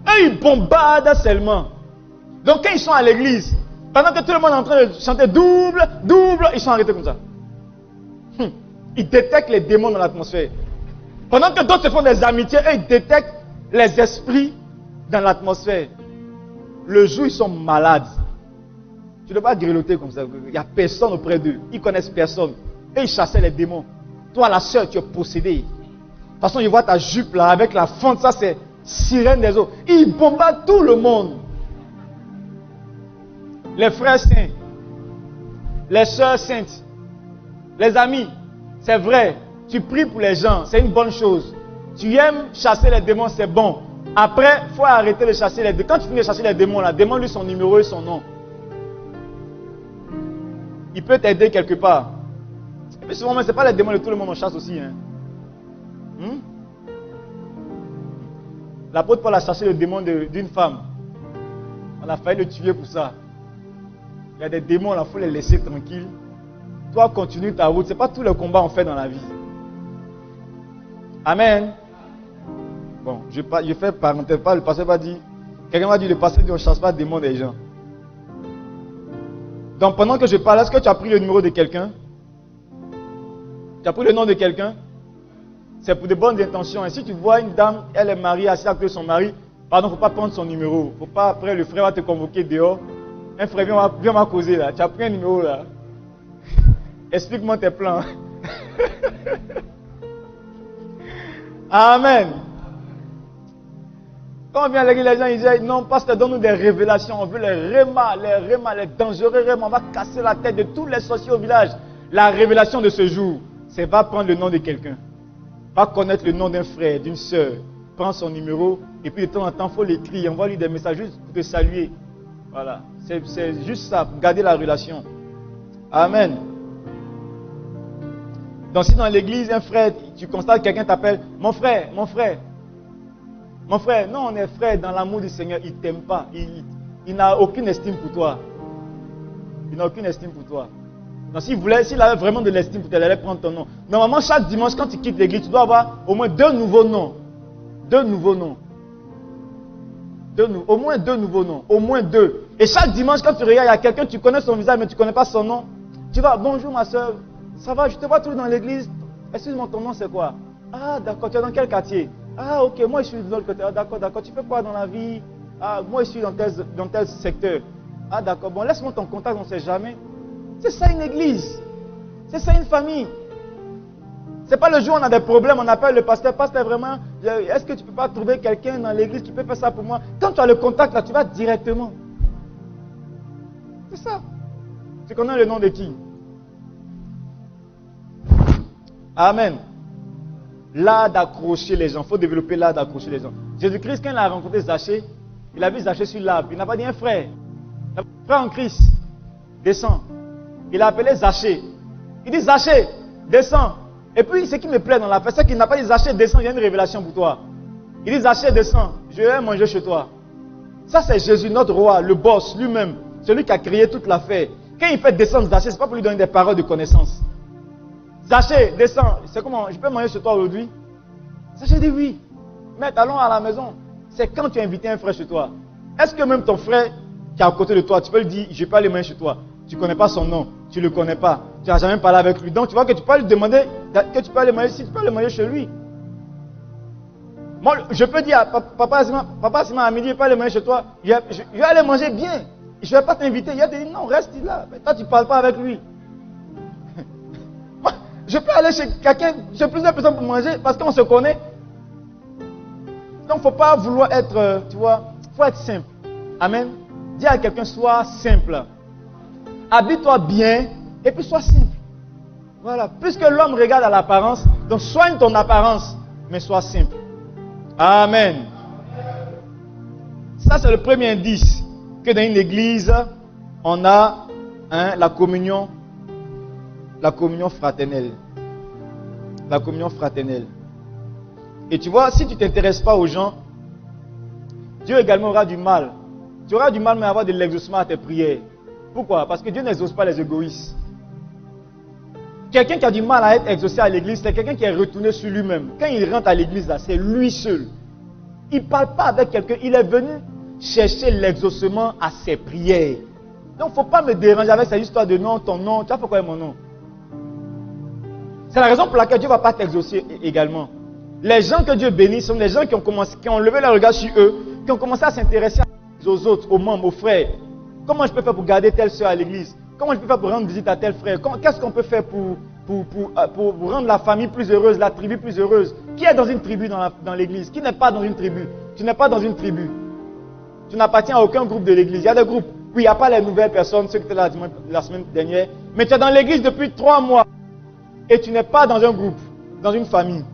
Et ils bombardent seulement. Donc quand ils sont à l'église, pendant que tout le monde est en train de chanter double, double, ils sont arrêtés comme ça. Ils détectent les démons dans l'atmosphère. Pendant que d'autres se font des amitiés, eux, ils détectent les esprits dans l'atmosphère. Le jour, ils sont malades. Tu ne dois pas grelotter comme ça. Il n'y a personne auprès d'eux. Ils connaissent personne. Et ils chassaient les démons. Toi, la sœur, tu es possédée. De toute façon, ils voient ta jupe là, avec la fente, ça c'est sirène des eaux. Ils bombardent tout le monde. Les frères saints, les sœurs saintes, les amis, c'est vrai, tu pries pour les gens, c'est une bonne chose. Tu aimes chasser les démons, c'est bon. Après, il faut arrêter de chasser les démons. Quand tu finis de chasser les démons, là, demande-lui son numéro et son nom. Il peut t'aider quelque part. Et puis souvent, ce n'est pas les démons de tout le monde, on chasse aussi. Hein. L'apôtre Paul a chassé le démon d'une femme. On a failli le tuer pour ça. Il y a des démons, il faut les laisser tranquilles. Toi, continue ta route. Ce n'est pas tous les combats qu'on fait dans la vie. Amen. Bon, je fais parenthèse. Le pasteur va dire, quelqu'un m'a dit, le pasteur dit, on ne chasse pas des démons des gens. Donc pendant que je parle, est-ce que tu as pris le numéro de quelqu'un? Tu as pris le nom de quelqu'un? C'est pour de bonnes intentions. Et si tu vois une dame, elle est mariée, assise à côté de son mari, pardon, il ne faut pas prendre son numéro. Il ne faut pas, après le frère va te convoquer dehors. Un frère, viens m'a causer là. Tu as pris un numéro là. Explique-moi tes plans. Amen. Quand on vient à l'église, les gens ils disent, non, pasteur, donne-nous des révélations. On veut les rémas, les dangereux rémas. On va casser la tête de tous les sorciers au village. La révélation de ce jour. c'est va prendre le nom de quelqu'un. Va connaître le nom d'un frère, d'une soeur. Prends son numéro et puis de temps en temps, il faut l'écrire. Envoie-lui des messages juste pour te saluer. Voilà. C'est juste ça, pour garder la relation. Amen. Donc si dans l'église, un frère, tu constates que quelqu'un t'appelle « Mon frère, mon frère ». Mon frère, non, on est frère dans l'amour du Seigneur. Il ne t'aime pas. Il n'a aucune estime pour toi. Il n'a aucune estime pour toi. Donc s'il avait vraiment de l'estime pour toi, il allait prendre ton nom. Normalement, chaque dimanche, quand tu quittes l'église, tu dois avoir au moins 2 nouveaux noms. 2 nouveaux noms. Au moins 2 nouveaux noms. Au moins 2. Et chaque dimanche, quand tu regardes, il y a quelqu'un, tu connais son visage, mais tu ne connais pas son nom. Tu vas, bonjour ma soeur, ça va, je te vois toujours dans l'église. Excuse-moi, ton nom c'est quoi? Ah d'accord, tu es dans quel quartier? Ah ok, moi je suis de l'autre côté. Ah d'accord, tu fais quoi dans la vie? Ah moi je suis dans tel secteur. Ah d'accord, bon laisse-moi ton contact, on ne sait jamais. C'est ça une église. C'est ça une famille. C'est pas le jour où on a des problèmes, on appelle le pasteur, vraiment, est-ce que tu ne peux pas trouver quelqu'un dans l'église qui peut faire ça pour moi? Quand tu as le contact là, tu vas directement. C'est ça. Tu connais le nom de qui? Amen. L'art d'accrocher les gens. Il faut développer l'art d'accrocher les gens. Jésus-Christ, quand il a rencontré Zachée, il a vu Zachée sur l'arbre. Il n'a pas dit un frère. Il a dit, frère en Christ, descends. Il a appelé Zachée. Il dit Zachée, descends. Et puis, ce qui me plaît dans l'affaire, c'est qu'il n'a pas dit Zachée, descends, il y a une révélation pour toi. Il dit Zachée, descends, je vais manger chez toi. Ça, c'est Jésus, notre roi, le boss lui-même, celui qui a créé toute l'affaire. Quand il fait descendre Zachée, ce n'est pas pour lui donner des paroles de connaissance. Zachée, descends. C'est comment? Je peux manger chez toi aujourd'hui? Zachée dit oui. Mais allons à la maison. C'est quand tu as invité un frère chez toi. Est-ce que même ton frère qui est à côté de toi, tu peux lui dire, je peux aller manger chez toi? Tu ne connais pas son nom. Tu ne le connais pas. Tu n'as jamais parlé avec lui. Donc tu vois que tu peux lui demander que tu peux aller manger ici. Tu peux aller manger chez lui. Moi, je peux dire à papa Simon à midi, je peux aller manger chez toi. Je vais aller manger bien. Je ne vais pas t'inviter. Il va te dire non, reste là. Mais toi, tu ne parles pas avec lui. Je peux aller chez quelqu'un, chez plusieurs personnes pour manger parce qu'on se connaît. Donc, il ne faut pas vouloir être, tu vois, il faut être simple. Amen. Dis à quelqu'un, sois simple. Habille-toi bien et puis sois simple. Voilà. Puisque l'homme regarde à l'apparence, donc soigne ton apparence, mais sois simple. Amen. Ça, c'est le premier indice que dans une église, on a la communion fraternelle. La communion fraternelle. Et tu vois, si tu ne t'intéresses pas aux gens, Dieu également aura du mal. Tu auras du mal même à avoir de l'exaucement à tes prières. Pourquoi? Parce que Dieu n'exauce pas les égoïstes. Quelqu'un qui a du mal à être exaucé à l'église, c'est quelqu'un qui est retourné sur lui-même. Quand il rentre à l'église, là, c'est lui seul. Il ne parle pas avec quelqu'un. Il est venu chercher l'exaucement à ses prières. Donc, il ne faut pas me déranger avec cette histoire de non, ton nom. Tu vois pourquoi mon nom? C'est la raison pour laquelle Dieu ne va pas t'exaucer également. Les gens que Dieu bénit sont les gens qui ont levé leur regard sur eux, qui ont commencé à s'intéresser aux autres, aux membres, aux frères. Comment je peux faire pour garder telle soeur à l'église? Comment je peux faire pour rendre visite à tel frère? Qu'est-ce qu'on peut faire pour rendre la famille plus heureuse, la tribu plus heureuse? Qui est dans une tribu dans l'église? Qui n'est pas dans une tribu? Tu n'es pas dans une tribu. Tu n'appartiens à aucun groupe de l'église. Il y a des groupes. Oui, il n'y a pas les nouvelles personnes, ceux qui étaient là la semaine dernière. Mais tu es dans l'église depuis 3 mois. Et tu n'es pas dans un groupe, dans une famille.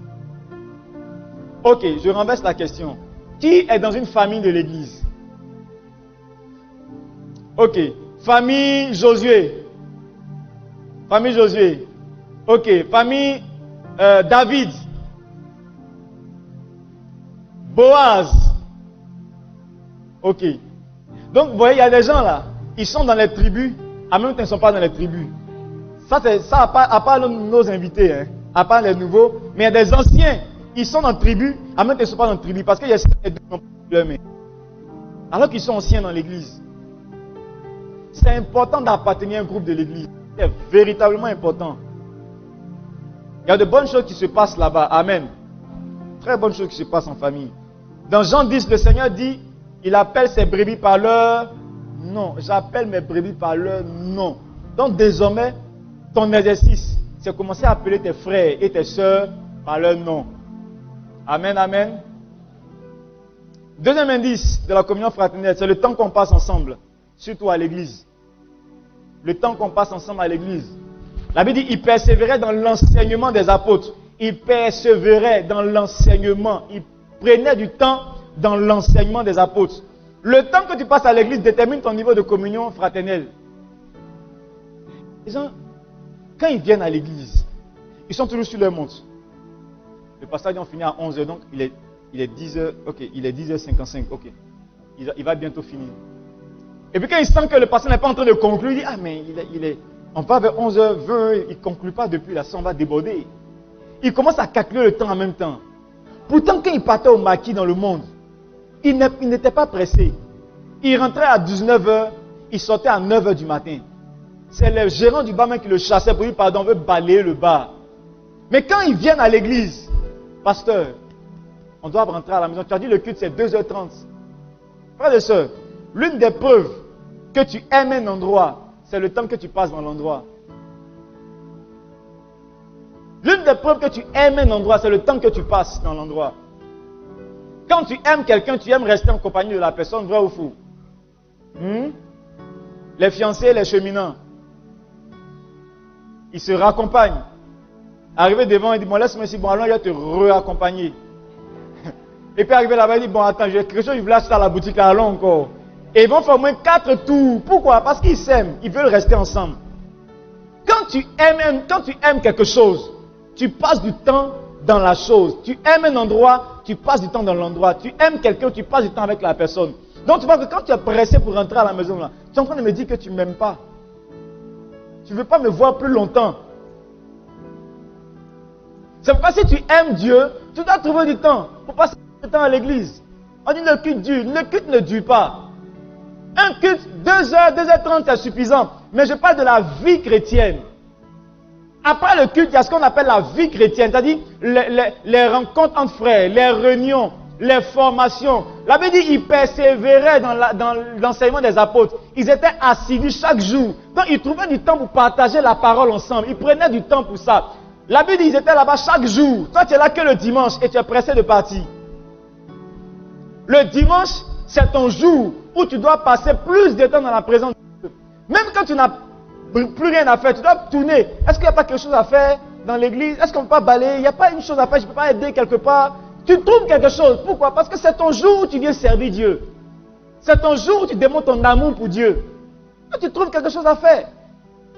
Ok, je renverse la question. Qui est dans une famille de l'église? Ok, famille Josué. Famille Josué. Ok, famille David. Boaz. Ok. Donc, vous voyez, il y a des gens là, ils sont dans les tribus, en même temps ils ne sont pas dans les tribus. Ça, à part nos invités, hein, à part les nouveaux, mais il y a des anciens, ils sont dans la tribu, en même temps ils ne sont pas dans la tribu, parce qu'il y a des problèmes. Alors qu'ils sont anciens dans l'église. C'est important d'appartenir à un groupe de l'église. C'est véritablement important. Il y a de bonnes choses qui se passent là-bas. Amen. Très bonnes choses qui se passent en famille. Dans Jean 10, le Seigneur dit, il appelle ses brebis par leur nom. J'appelle mes brebis par leur nom. Donc désormais, ton exercice, c'est commencer à appeler tes frères et tes sœurs par leur nom. Amen, amen. Deuxième indice de la communion fraternelle, c'est le temps qu'on passe ensemble, surtout à l'église. Le temps qu'on passe ensemble à l'église. La Bible dit, il persévérait dans l'enseignement des apôtres. Il persévérait dans l'enseignement. Il prenait du temps dans l'enseignement des apôtres. Le temps que tu passes à l'église détermine ton niveau de communion fraternelle. Les gens, quand ils viennent à l'église, ils sont toujours sur leur montre. Le passage on finit à 11h, donc il est 10h, ok, il est 10h55, ok. Il va bientôt finir. Et puis quand il sent que le pasteur n'est pas en train de conclure, il dit, ah mais on va vers 11h20, il ne conclut pas depuis, là, ça on va déborder. Il commence à calculer le temps en même temps. Pourtant quand il partait au maquis dans le monde, il n'était pas pressé. Il rentrait à 19h, il sortait à 9h du matin. C'est le gérant du bar même qui le chassait pour dire, pardon, on veut balayer le bar. Mais quand ils viennent à l'église, pasteur, on doit rentrer à la maison. Tu as dit le culte c'est 2h30. Frères et sœurs, l'une des preuves que tu aimes un endroit, c'est le temps que tu passes dans l'endroit. L'une des preuves que tu aimes un endroit, c'est le temps que tu passes dans l'endroit. Quand tu aimes quelqu'un, tu aimes rester en compagnie de la personne, vrai ou faux? Les fiancés, les cheminants, ils se raccompagnent. Arrivé devant, il dit, bon, laisse-moi ici, bon, allons, il va te réaccompagner. Et puis arrivé là-bas, il dit, bon, attends, j'ai quelque chose, il voulait acheter à la boutique, là, allons encore. Et ils vont faire au moins 4 tours. Pourquoi? Parce qu'ils s'aiment, ils veulent rester ensemble. Quand tu aimes quelque chose, tu passes du temps dans la chose. Tu aimes un endroit, tu passes du temps dans l'endroit. Tu aimes quelqu'un, tu passes du temps avec la personne. Donc tu vois que quand tu es pressé pour rentrer à la maison, là, tu es en train de me dire que tu ne m'aimes pas. Tu ne veux pas me voir plus longtemps. C'est pourquoi si tu aimes Dieu, tu dois trouver du temps pour passer du temps à l'église. On dit le culte dure. Le culte ne dure pas. Un culte, 2h, 2h30, c'est suffisant. Mais je parle de la vie chrétienne. Après le culte, il y a ce qu'on appelle la vie chrétienne. C'est-à-dire les rencontres entre frères, les réunions, les formations. La Bible dit qu'ils persévéraient dans l'enseignement des apôtres. Ils étaient assidus chaque jour. Donc ils trouvaient du temps pour partager la parole ensemble. Ils prenaient du temps pour ça. La Bible dit qu'ils étaient là-bas chaque jour. Toi, tu es là que le dimanche et tu es pressé de partir. Le dimanche, c'est ton jour où tu dois passer plus de temps dans la présence de Dieu. Même quand tu n'as plus rien à faire, tu dois tourner. Est-ce qu'il n'y a pas quelque chose à faire dans l'église? Est-ce qu'on ne peut pas balayer? Il n'y a pas une chose à faire, je ne peux pas aider quelque part. Tu trouves quelque chose. Pourquoi? Parce que c'est ton jour où tu viens servir Dieu. C'est ton jour où tu démontres ton amour pour Dieu. Quand tu trouves quelque chose à faire.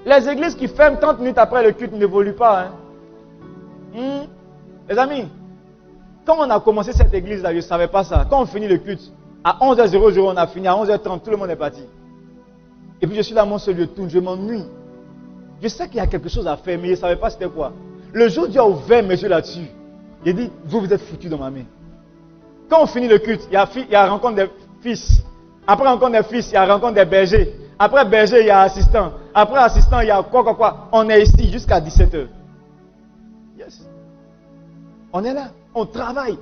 Les églises qui ferment 30 minutes après le culte n'évoluent pas. Les amis, quand on a commencé cette église-là, je ne savais pas ça. Quand on finit le culte, à 11h00, on a fini. À 11h30, tout le monde est parti. Et puis je suis là, mon seul lieu tourne, je m'ennuie. Je sais qu'il y a quelque chose à faire, mais je ne savais pas c'était quoi. Le jour où Dieu a ouvert mes yeux là-dessus, il dit, vous êtes foutus dans ma main. Quand on finit le culte, il y a rencontre des fils. Après rencontre des fils, il y a rencontre des bergers. Après berger, il y a assistant. Après assistant, il y a quoi. On est ici jusqu'à 17h. Yes. On est là, on travaille.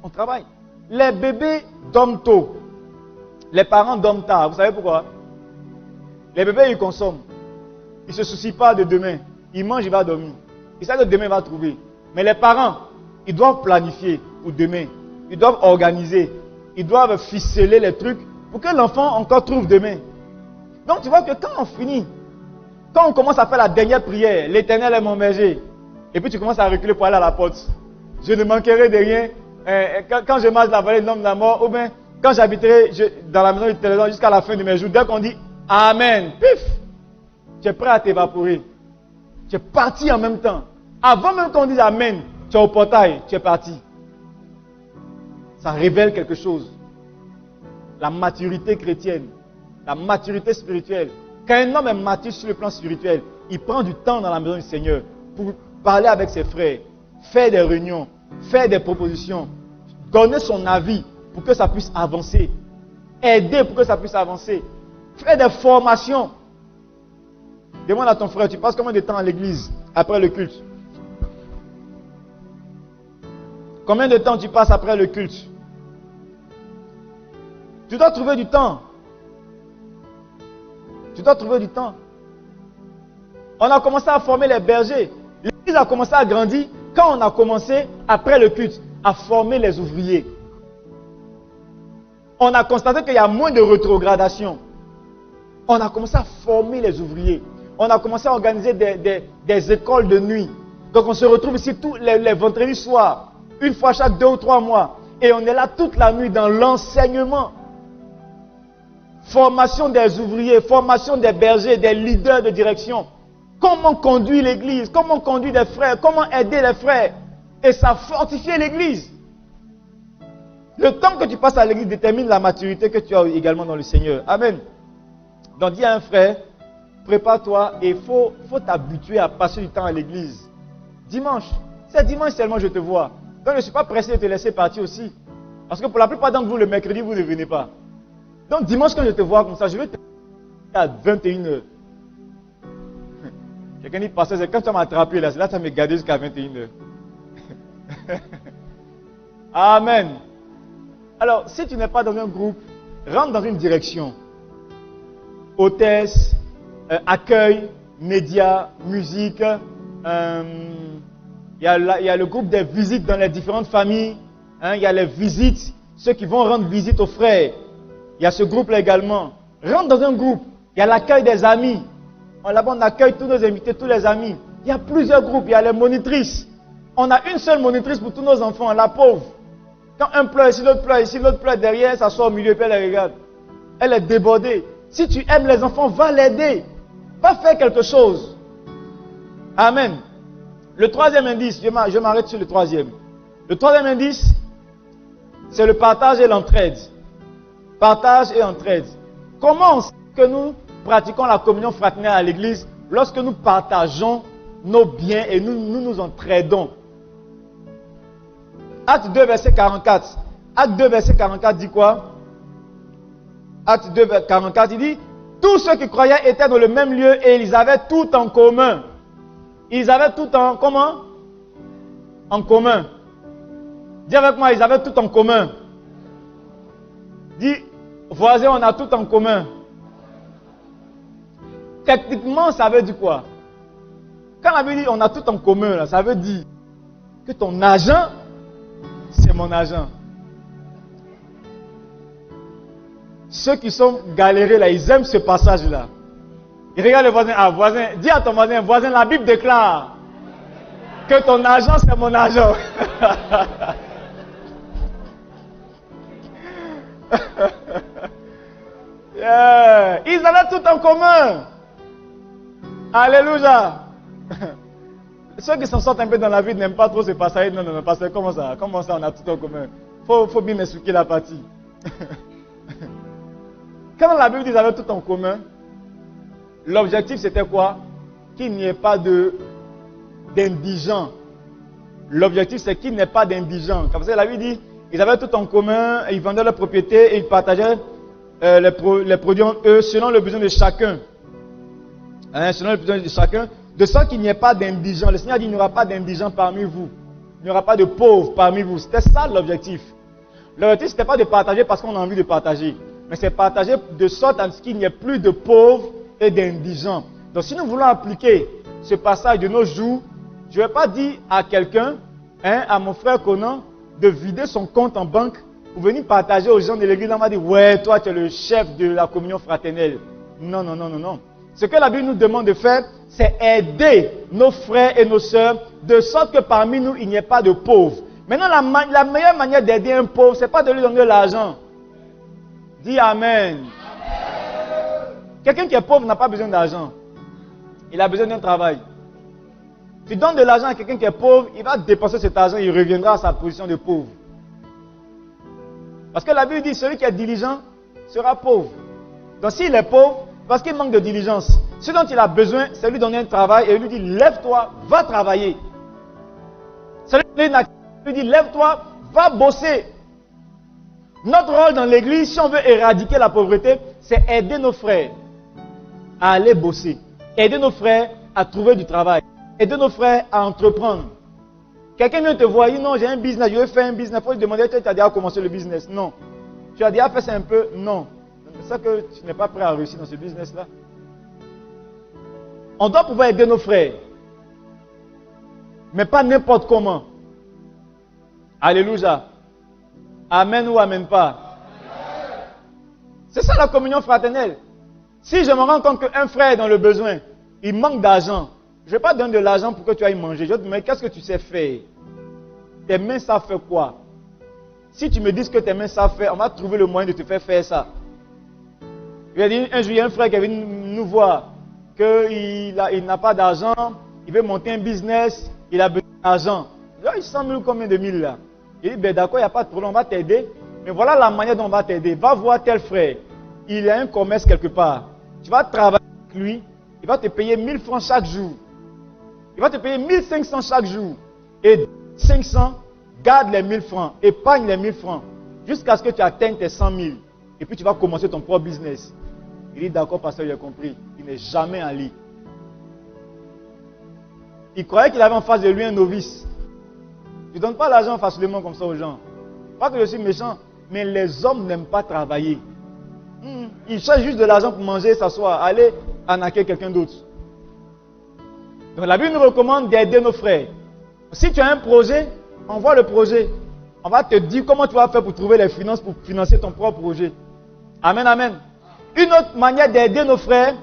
On travaille. Les bébés dorment tôt. Les parents dorment tard. Vous savez pourquoi? Les bébés, ils consomment. Ils ne se soucient pas de demain. Ils mangent, ils vont dormir. Ils savent que demain, il va trouver. Mais les parents, ils doivent planifier pour demain. Ils doivent organiser. Ils doivent ficeler les trucs pour que l'enfant encore trouve demain. Donc tu vois que quand on finit, quand on commence à faire la dernière prière, l'Éternel est mon berger, et puis tu commences à reculer pour aller à la porte. Je ne manquerai de rien. Quand je marche dans la vallée de l'homme de la mort, ou bien quand j'habiterai dans la maison de l'Éternel jusqu'à la fin de mes jours, dès qu'on dit Amen, pif, tu es prêt à t'évaporer. Tu es parti en même temps. Avant même qu'on dise Amen, tu es au portail, tu es parti. Ça révèle quelque chose. La maturité chrétienne, la maturité spirituelle. Quand un homme est mature sur le plan spirituel, il prend du temps dans la maison du Seigneur pour parler avec ses frères, faire des réunions, faire des propositions, donner son avis pour que ça puisse avancer, aider pour que ça puisse avancer, faire des formations. Demande à ton frère, tu passes combien de temps à l'église après le culte? Combien de temps tu passes après le culte? Tu dois trouver du temps. Tu dois trouver du temps. On a commencé à former les bergers. L'église a commencé à grandir quand on a commencé, après le culte, à former les ouvriers. On a constaté qu'il y a moins de rétrogradation. On a commencé à former les ouvriers. on a commencé à organiser des écoles de nuit. Donc on se retrouve ici tous les vendredis soirs, une fois chaque 2 ou 3 mois. Et on est là toute la nuit dans l'enseignement. Formation des ouvriers, formation des bergers, des leaders de direction. Comment conduire l'église, comment conduire des frères, comment aider les frères. Et ça fortifie l'église. Le temps que tu passes à l'église détermine la maturité que tu as également dans le Seigneur. Amen. Donc dis à un frère, prépare-toi et il faut t'habituer à passer du temps à l'église. Dimanche, c'est dimanche seulement je te vois. Donc je ne suis pas pressé de te laisser partir aussi. Parce que pour la plupart d'entre vous, le mercredi, vous ne venez pas. Donc dimanche, quand je te vois comme ça, je vais te à 21h. Quelqu'un dit, pasteur, c'est quand tu m'as attrapé là, c'est là que tu m'as gardé jusqu'à 21h. Amen. Alors, si tu n'es pas dans un groupe, rentre dans une direction. Hôtesse, accueil, médias, musique. Il y a le groupe des visites dans les différentes familles. Il y a les visites, ceux qui vont rendre visite aux frères. Il y a ce groupe-là également. Rentre dans un groupe. Il y a l'accueil des amis. Là-bas, on accueille tous nos invités, tous les amis. Il y a plusieurs groupes. Il y a les monitrices. On a une seule monitrice pour tous nos enfants, la pauvre. Quand un pleure ici, l'autre pleure derrière, elle s'assoit au milieu et puis elle les regarde. Elle est débordée. Si tu aimes les enfants, va l'aider. Va faire quelque chose. Amen. Le troisième indice, je m'arrête sur le troisième. Le troisième indice, c'est le partage et l'entraide. Partage et entraide. Comment est-ce que nous pratiquons la communion fraternelle à l'église lorsque nous partageons nos biens et nous entraidons? Acte 2, verset 44. Acte 2, verset 44 dit quoi? Acte 2, verset 44, il dit, tous ceux qui croyaient étaient dans le même lieu et ils avaient tout en commun. Ils avaient tout en, comment? En commun. Dis avec moi, ils avaient tout en commun. Dis, voisin, on a tout en commun. Techniquement, ça veut dire quoi? Quand on avait dit on a tout en commun, là, ça veut dire que ton argent, c'est mon argent. Ceux qui sont galérés là, ils aiment ce passage-là. Ils regardent le voisin. Ah, voisin, dis à ton voisin, voisin, la Bible déclare que ton argent, c'est mon argent. Yeah. Ils avaient tout en commun. Alléluia. Ceux qui s'en sortent un peu dans la vie n'aiment pas trop ce passage. Non, parce que comment ça, on a tout en commun? Faut bien expliquer la partie. Quand la Bible dit qu'ils avaient tout en commun, l'objectif c'était quoi? Qu'il n'y ait pas d'indigents. L'objectif c'est qu'il n'y ait pas d'indigents. Comme ça, la Bible dit ils avaient tout en commun, ils vendaient leurs propriétés et ils partageaient les produits eux selon le besoin de chacun. Selon le besoin de chacun, de sorte qu'il n'y ait pas d'indigents. Le Seigneur dit il n'y aura pas d'indigents parmi vous. Il n'y aura pas de pauvres parmi vous. C'était ça l'objectif. L'objectif c'était pas de partager parce qu'on a envie de partager. Mais c'est partager de sorte à ce qu'il n'y ait plus de pauvres et d'indigents. Donc si nous voulons appliquer ce passage de nos jours, je ne vais pas dire à quelqu'un, à mon frère Conan, de vider son compte en banque pour venir partager aux gens de l'église. On m'a dit, ouais, toi tu es le chef de la communion fraternelle. Non. Ce que la Bible nous demande de faire, c'est aider nos frères et nos sœurs de sorte que parmi nous, il n'y ait pas de pauvres. Maintenant, la meilleure manière d'aider un pauvre, ce n'est pas de lui donner de l'argent. Dis Amen. Quelqu'un qui est pauvre n'a pas besoin d'argent. Il a besoin d'un travail. Tu donnes de l'argent à quelqu'un qui est pauvre, il va dépenser cet argent, il reviendra à sa position de pauvre. Parce que la Bible dit, celui qui est diligent sera pauvre. Donc s'il est pauvre, parce qu'il manque de diligence, ce dont il a besoin, c'est lui donner un travail et lui dire, lève-toi, va travailler. Celui qui lui dit, lève-toi, va bosser. Notre rôle dans l'église, si on veut éradiquer la pauvreté, c'est aider nos frères à aller bosser. Aider nos frères à trouver du travail. Aider nos frères à entreprendre. Quelqu'un vient te voir, il dit non, j'ai un business, je veux faire un business. Il faut lui demander, tu as déjà commencé le business? Non. Tu as déjà fait ça un peu? Non. C'est ça que tu n'es pas prêt à réussir dans ce business-là. On doit pouvoir aider nos frères. Mais pas n'importe comment. Alléluia. Amen ou amen pas. C'est ça la communion fraternelle. Si je me rends compte qu'un frère est dans le besoin, il manque d'argent. Je ne vais pas donner de l'argent pour que tu ailles manger. Je vais te demander qu'est-ce que tu sais faire. Tes mains savent faire quoi? Si tu me dis que tes mains savent faire, on va trouver le moyen de te faire ça. Il a dit un jour, il y a un frère qui est venu nous voir, qu'il n'a pas d'argent, il veut monter un business, il a besoin d'argent. Il 100 000 ou combien de mille là? Il dit, ben d'accord, il n'y a pas de problème, on va t'aider. Mais voilà la manière dont on va t'aider. Va voir tel frère, il a un commerce quelque part. Tu vas travailler avec lui, il va te payer 1000 francs chaque jour. Il va te payer 1500 chaque jour. Et 500, garde les 1000 francs, épargne les 1000 francs, jusqu'à ce que tu atteignes tes 100 000. Et puis tu vas commencer ton propre business. Il dit, d'accord, pasteur, j'ai compris. Il n'est jamais en lit. Il croyait qu'il avait en face de lui un novice. Tu ne donnes pas l'argent facilement comme ça aux gens. Pas que je suis méchant, mais les hommes n'aiment pas travailler. Ils cherchent juste de l'argent pour manger, s'asseoir, aller arnaquer quelqu'un d'autre. Donc la Bible nous recommande d'aider nos frères. Si tu as un projet, envoie le projet. On va te dire comment tu vas faire pour trouver les finances pour financer ton propre projet. Amen, amen. Une autre manière d'aider nos frères,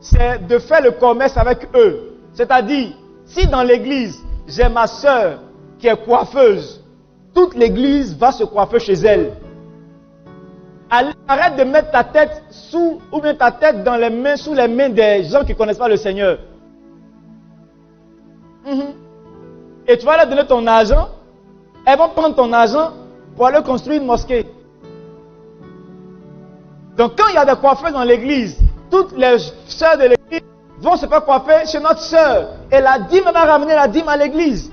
c'est de faire le commerce avec eux. C'est-à-dire, si dans l'église, j'ai ma soeur qui est coiffeuse, toute l'église va se coiffer chez elle. Arrête de mettre ta tête sous, ou bien ta tête dans les mains, sous les mains des gens qui ne connaissent pas le Seigneur. Et tu vas leur donner ton argent, elles vont prendre ton argent pour aller construire une mosquée. Donc quand il y a des coiffeurs dans l'église, toutes les sœurs de l'église vont se faire coiffer chez notre sœur. Et la dîme va ramener la dîme à l'église.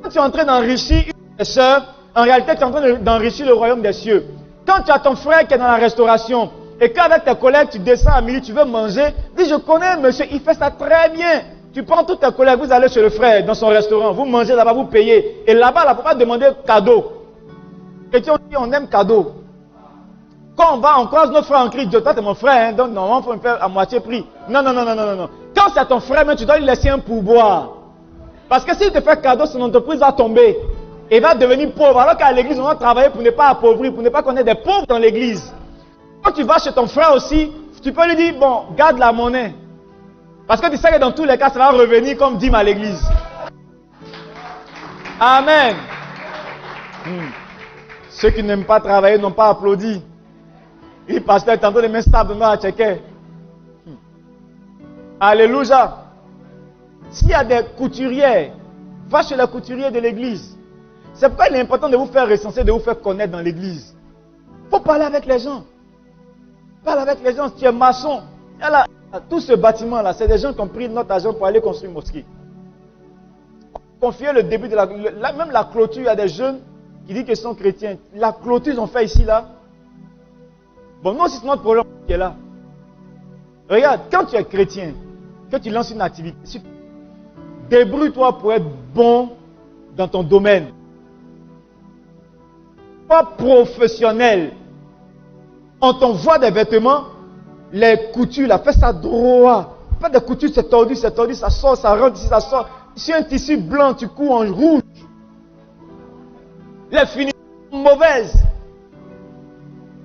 Quand tu es en train d'enrichir une des sœurs, en réalité tu es en train d'enrichir le royaume des cieux. Quand tu as ton frère qui est dans la restauration, et qu'avec tes collègues tu descends à midi, tu veux manger, dis je connais un monsieur, il fait ça très bien. Tu prends tous tes collègues, vous allez chez le frère, dans son restaurant, vous mangez là-bas, vous payez. Et là-bas, là, il ne faut pas demander cadeau. Et tu dis, on aime cadeau. Quand on va, on croise nos frères en Christ, Dieu, toi, tu es mon frère, hein, donc normalement, il faut me faire à moitié prix. Non. Quand c'est ton frère, mais tu dois lui laisser un pourboire. Parce que s'il te fait cadeau, son entreprise va tomber. Et va devenir pauvre. Alors qu'à l'église, on va travailler pour ne pas appauvrir, pour ne pas connaître des pauvres dans l'église. Quand tu vas chez ton frère aussi, tu peux lui dire, bon, garde la monnaie. Parce que tu sais que dans tous les cas, ça va revenir comme dîme à l'église. Amen. Ceux qui n'aiment pas travailler n'ont pas applaudi. Et pasteur, tantôt les mains stables à checker. Alléluia. S'il y a des couturières, va chez la couturière de l'église. C'est pourquoi il est important de vous faire recenser, de vous faire connaître dans l'église. Il faut parler avec les gens. Parle avec les gens. Si tu es maçon, là, tout ce bâtiment-là, c'est des gens qui ont pris notre argent pour aller construire une mosquée. Confier le début de même la clôture, il y a des jeunes qui disent qu'ils sont chrétiens. La clôture, ils ont fait ici, là. Bon, nous aussi, c'est notre problème qui est là. Regarde, quand tu es chrétien, que tu lances une activité, débrouille-toi pour être bon dans ton domaine. Pas professionnel. On t'envoie des vêtements, les coutures, là, fais ça droit. Pas des coutures, c'est tordu, ça sort, ça rentre ici, ça sort. Si un tissu blanc, tu couds en rouge. Les finitions sont mauvaises.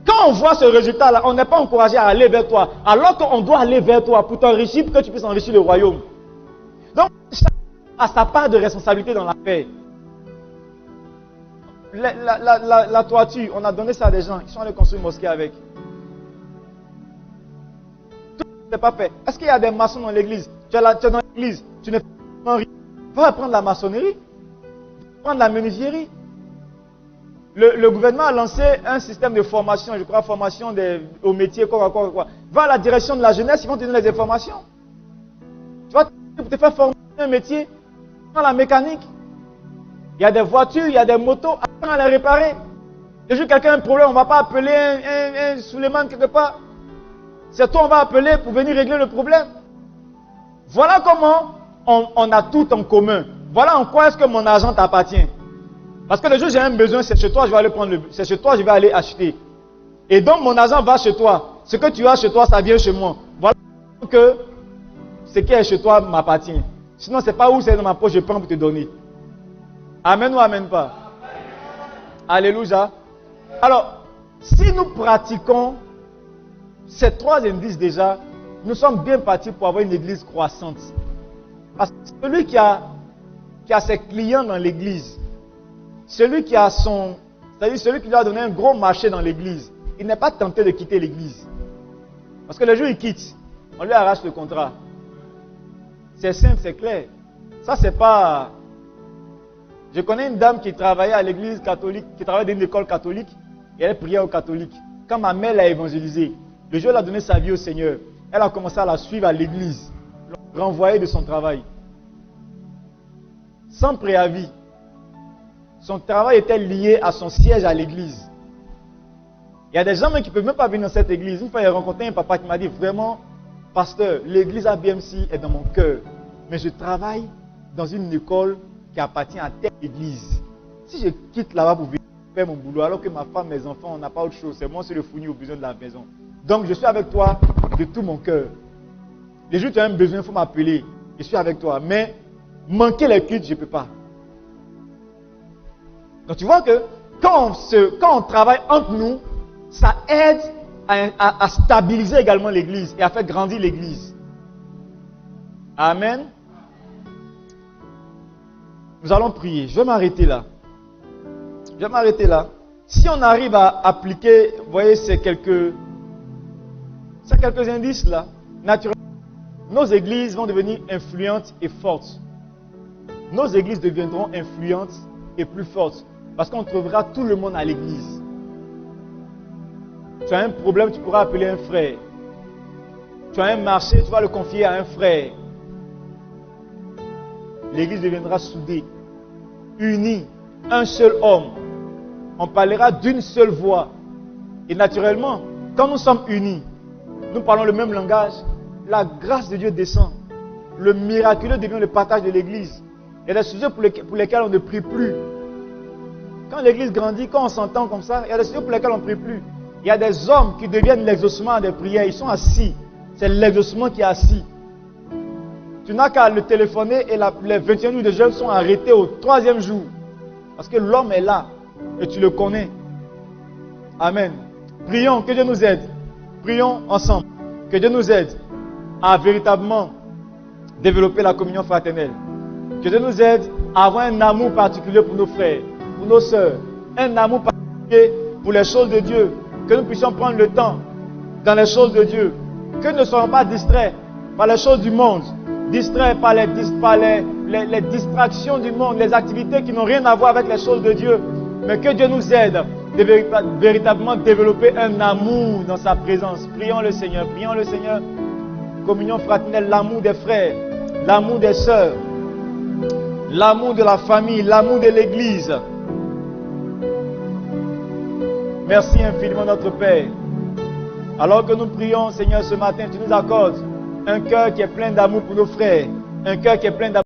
Quand on voit ce résultat-là, on n'est pas encouragé à aller vers toi. Alors qu'on doit aller vers toi pour t'enrichir, pour que tu puisses enrichir le royaume. Donc, chacun a sa part de responsabilité dans l'affaire. La toiture, on a donné ça à des gens. Ils sont allés construire une mosquée avec. Tout n'est pas fait. Est-ce qu'il y a des maçons dans l'église? Tu es dans l'église, tu ne fais pas rien. Va apprendre la maçonnerie. Prendre la menuiserie. Le gouvernement a lancé un système de formation, je crois, formation au métier, quoi. Va à la direction de la jeunesse, ils vont te donner des informations. Tu vas te faire former un métier dans la mécanique. Il y a des voitures, il y a des motos, apprends à les réparer. Le jour où quelqu'un a un problème, on ne va pas appeler un Suleiman quelque part. C'est toi, on va appeler pour venir régler le problème. Voilà comment on a tout en commun. Voilà en quoi est-ce que mon argent t'appartient. Parce que le jour où j'ai un besoin, c'est chez toi, je vais aller prendre c'est chez toi, je vais aller acheter. Et donc mon argent va chez toi. Ce que tu as chez toi, ça vient chez moi. Voilà que ce qui est chez toi m'appartient. Sinon, ce n'est pas où c'est dans ma poche, je prends pour te donner. Amen ou amen pas? Alléluia. Alors, si nous pratiquons ces trois indices déjà, nous sommes bien partis pour avoir une église croissante. Parce que celui qui a ses clients dans l'église, celui qui a c'est-à-dire celui qui lui a donné un gros marché dans l'église, il n'est pas tenté de quitter l'église. Parce que le jour où il quitte, on lui arrache le contrat. C'est simple, c'est clair. Ça, c'est pas... Je connais une dame qui travaillait à l'église catholique, qui travaillait dans une école catholique, et elle priait aux catholiques. Quand ma mère l'a évangélisée, le jour où elle a donné sa vie au Seigneur, elle a commencé à la suivre à l'église, renvoyée de son travail. Sans préavis. Son travail était lié à son siège à l'église. Il y a des gens même qui ne peuvent même pas venir dans cette église. Une fois, j'ai rencontré un papa qui m'a dit, vraiment, pasteur, l'église ABMC est dans mon cœur. Mais je travaille dans une école qui appartient à telle église. Si je quitte là-bas pour venir faire mon boulot, alors que ma femme, mes enfants, on n'a pas autre chose, c'est moi qui le fournir aux besoins de la maison. Donc, je suis avec toi de tout mon cœur. Les jours où tu as un besoin, il faut m'appeler. Je suis avec toi. Mais manquer les cultes, je ne peux pas. Donc, tu vois que quand on travaille entre nous, ça aide à stabiliser également l'église et à faire grandir l'église. Amen. Nous allons prier. Je vais m'arrêter là. Si on arrive à appliquer, vous voyez, ces quelques indices là, naturellement, nos églises vont devenir influentes et fortes. Nos églises deviendront influentes et plus fortes. Parce qu'on trouvera tout le monde à l'église. Tu as un problème, tu pourras appeler un frère. Tu as un marché, tu vas le confier à un frère. L'église deviendra soudée, unie, un seul homme. On parlera d'une seule voix. Et naturellement, quand nous sommes unis, nous parlons le même langage, la grâce de Dieu descend. Le miraculeux devient le partage de l'église. Il y a des sujets pour lesquels on ne prie plus. Quand l'église grandit, quand on s'entend comme ça, il y a des sujets pour lesquels on ne prie plus. Il y a des hommes qui deviennent l'exaucement des prières. Ils sont assis. C'est l'exaucement qui est assis. Tu n'as qu'à le téléphoner et les 21 jours de jeûne sont arrêtés au 3e jour. Parce que l'homme est là et tu le connais. Amen. Prions, que Dieu nous aide. Prions ensemble. Que Dieu nous aide à véritablement développer la communion fraternelle. Que Dieu nous aide à avoir un amour particulier pour nos frères, pour nos sœurs. Un amour particulier pour les choses de Dieu. Que nous puissions prendre le temps dans les choses de Dieu. Que nous ne soyons pas distraits par les choses du monde. Distraits par les distractions du monde, les activités qui n'ont rien à voir avec les choses de Dieu. Mais que Dieu nous aide de véritablement développer un amour dans sa présence. Prions le Seigneur. Communion fraternelle, l'amour des frères, l'amour des sœurs, l'amour de la famille, l'amour de l'Église. Merci infiniment notre Père. Alors que nous prions, Seigneur, ce matin, tu nous accordes un cœur qui est plein d'amour pour nos frères, un cœur qui est plein d'amour.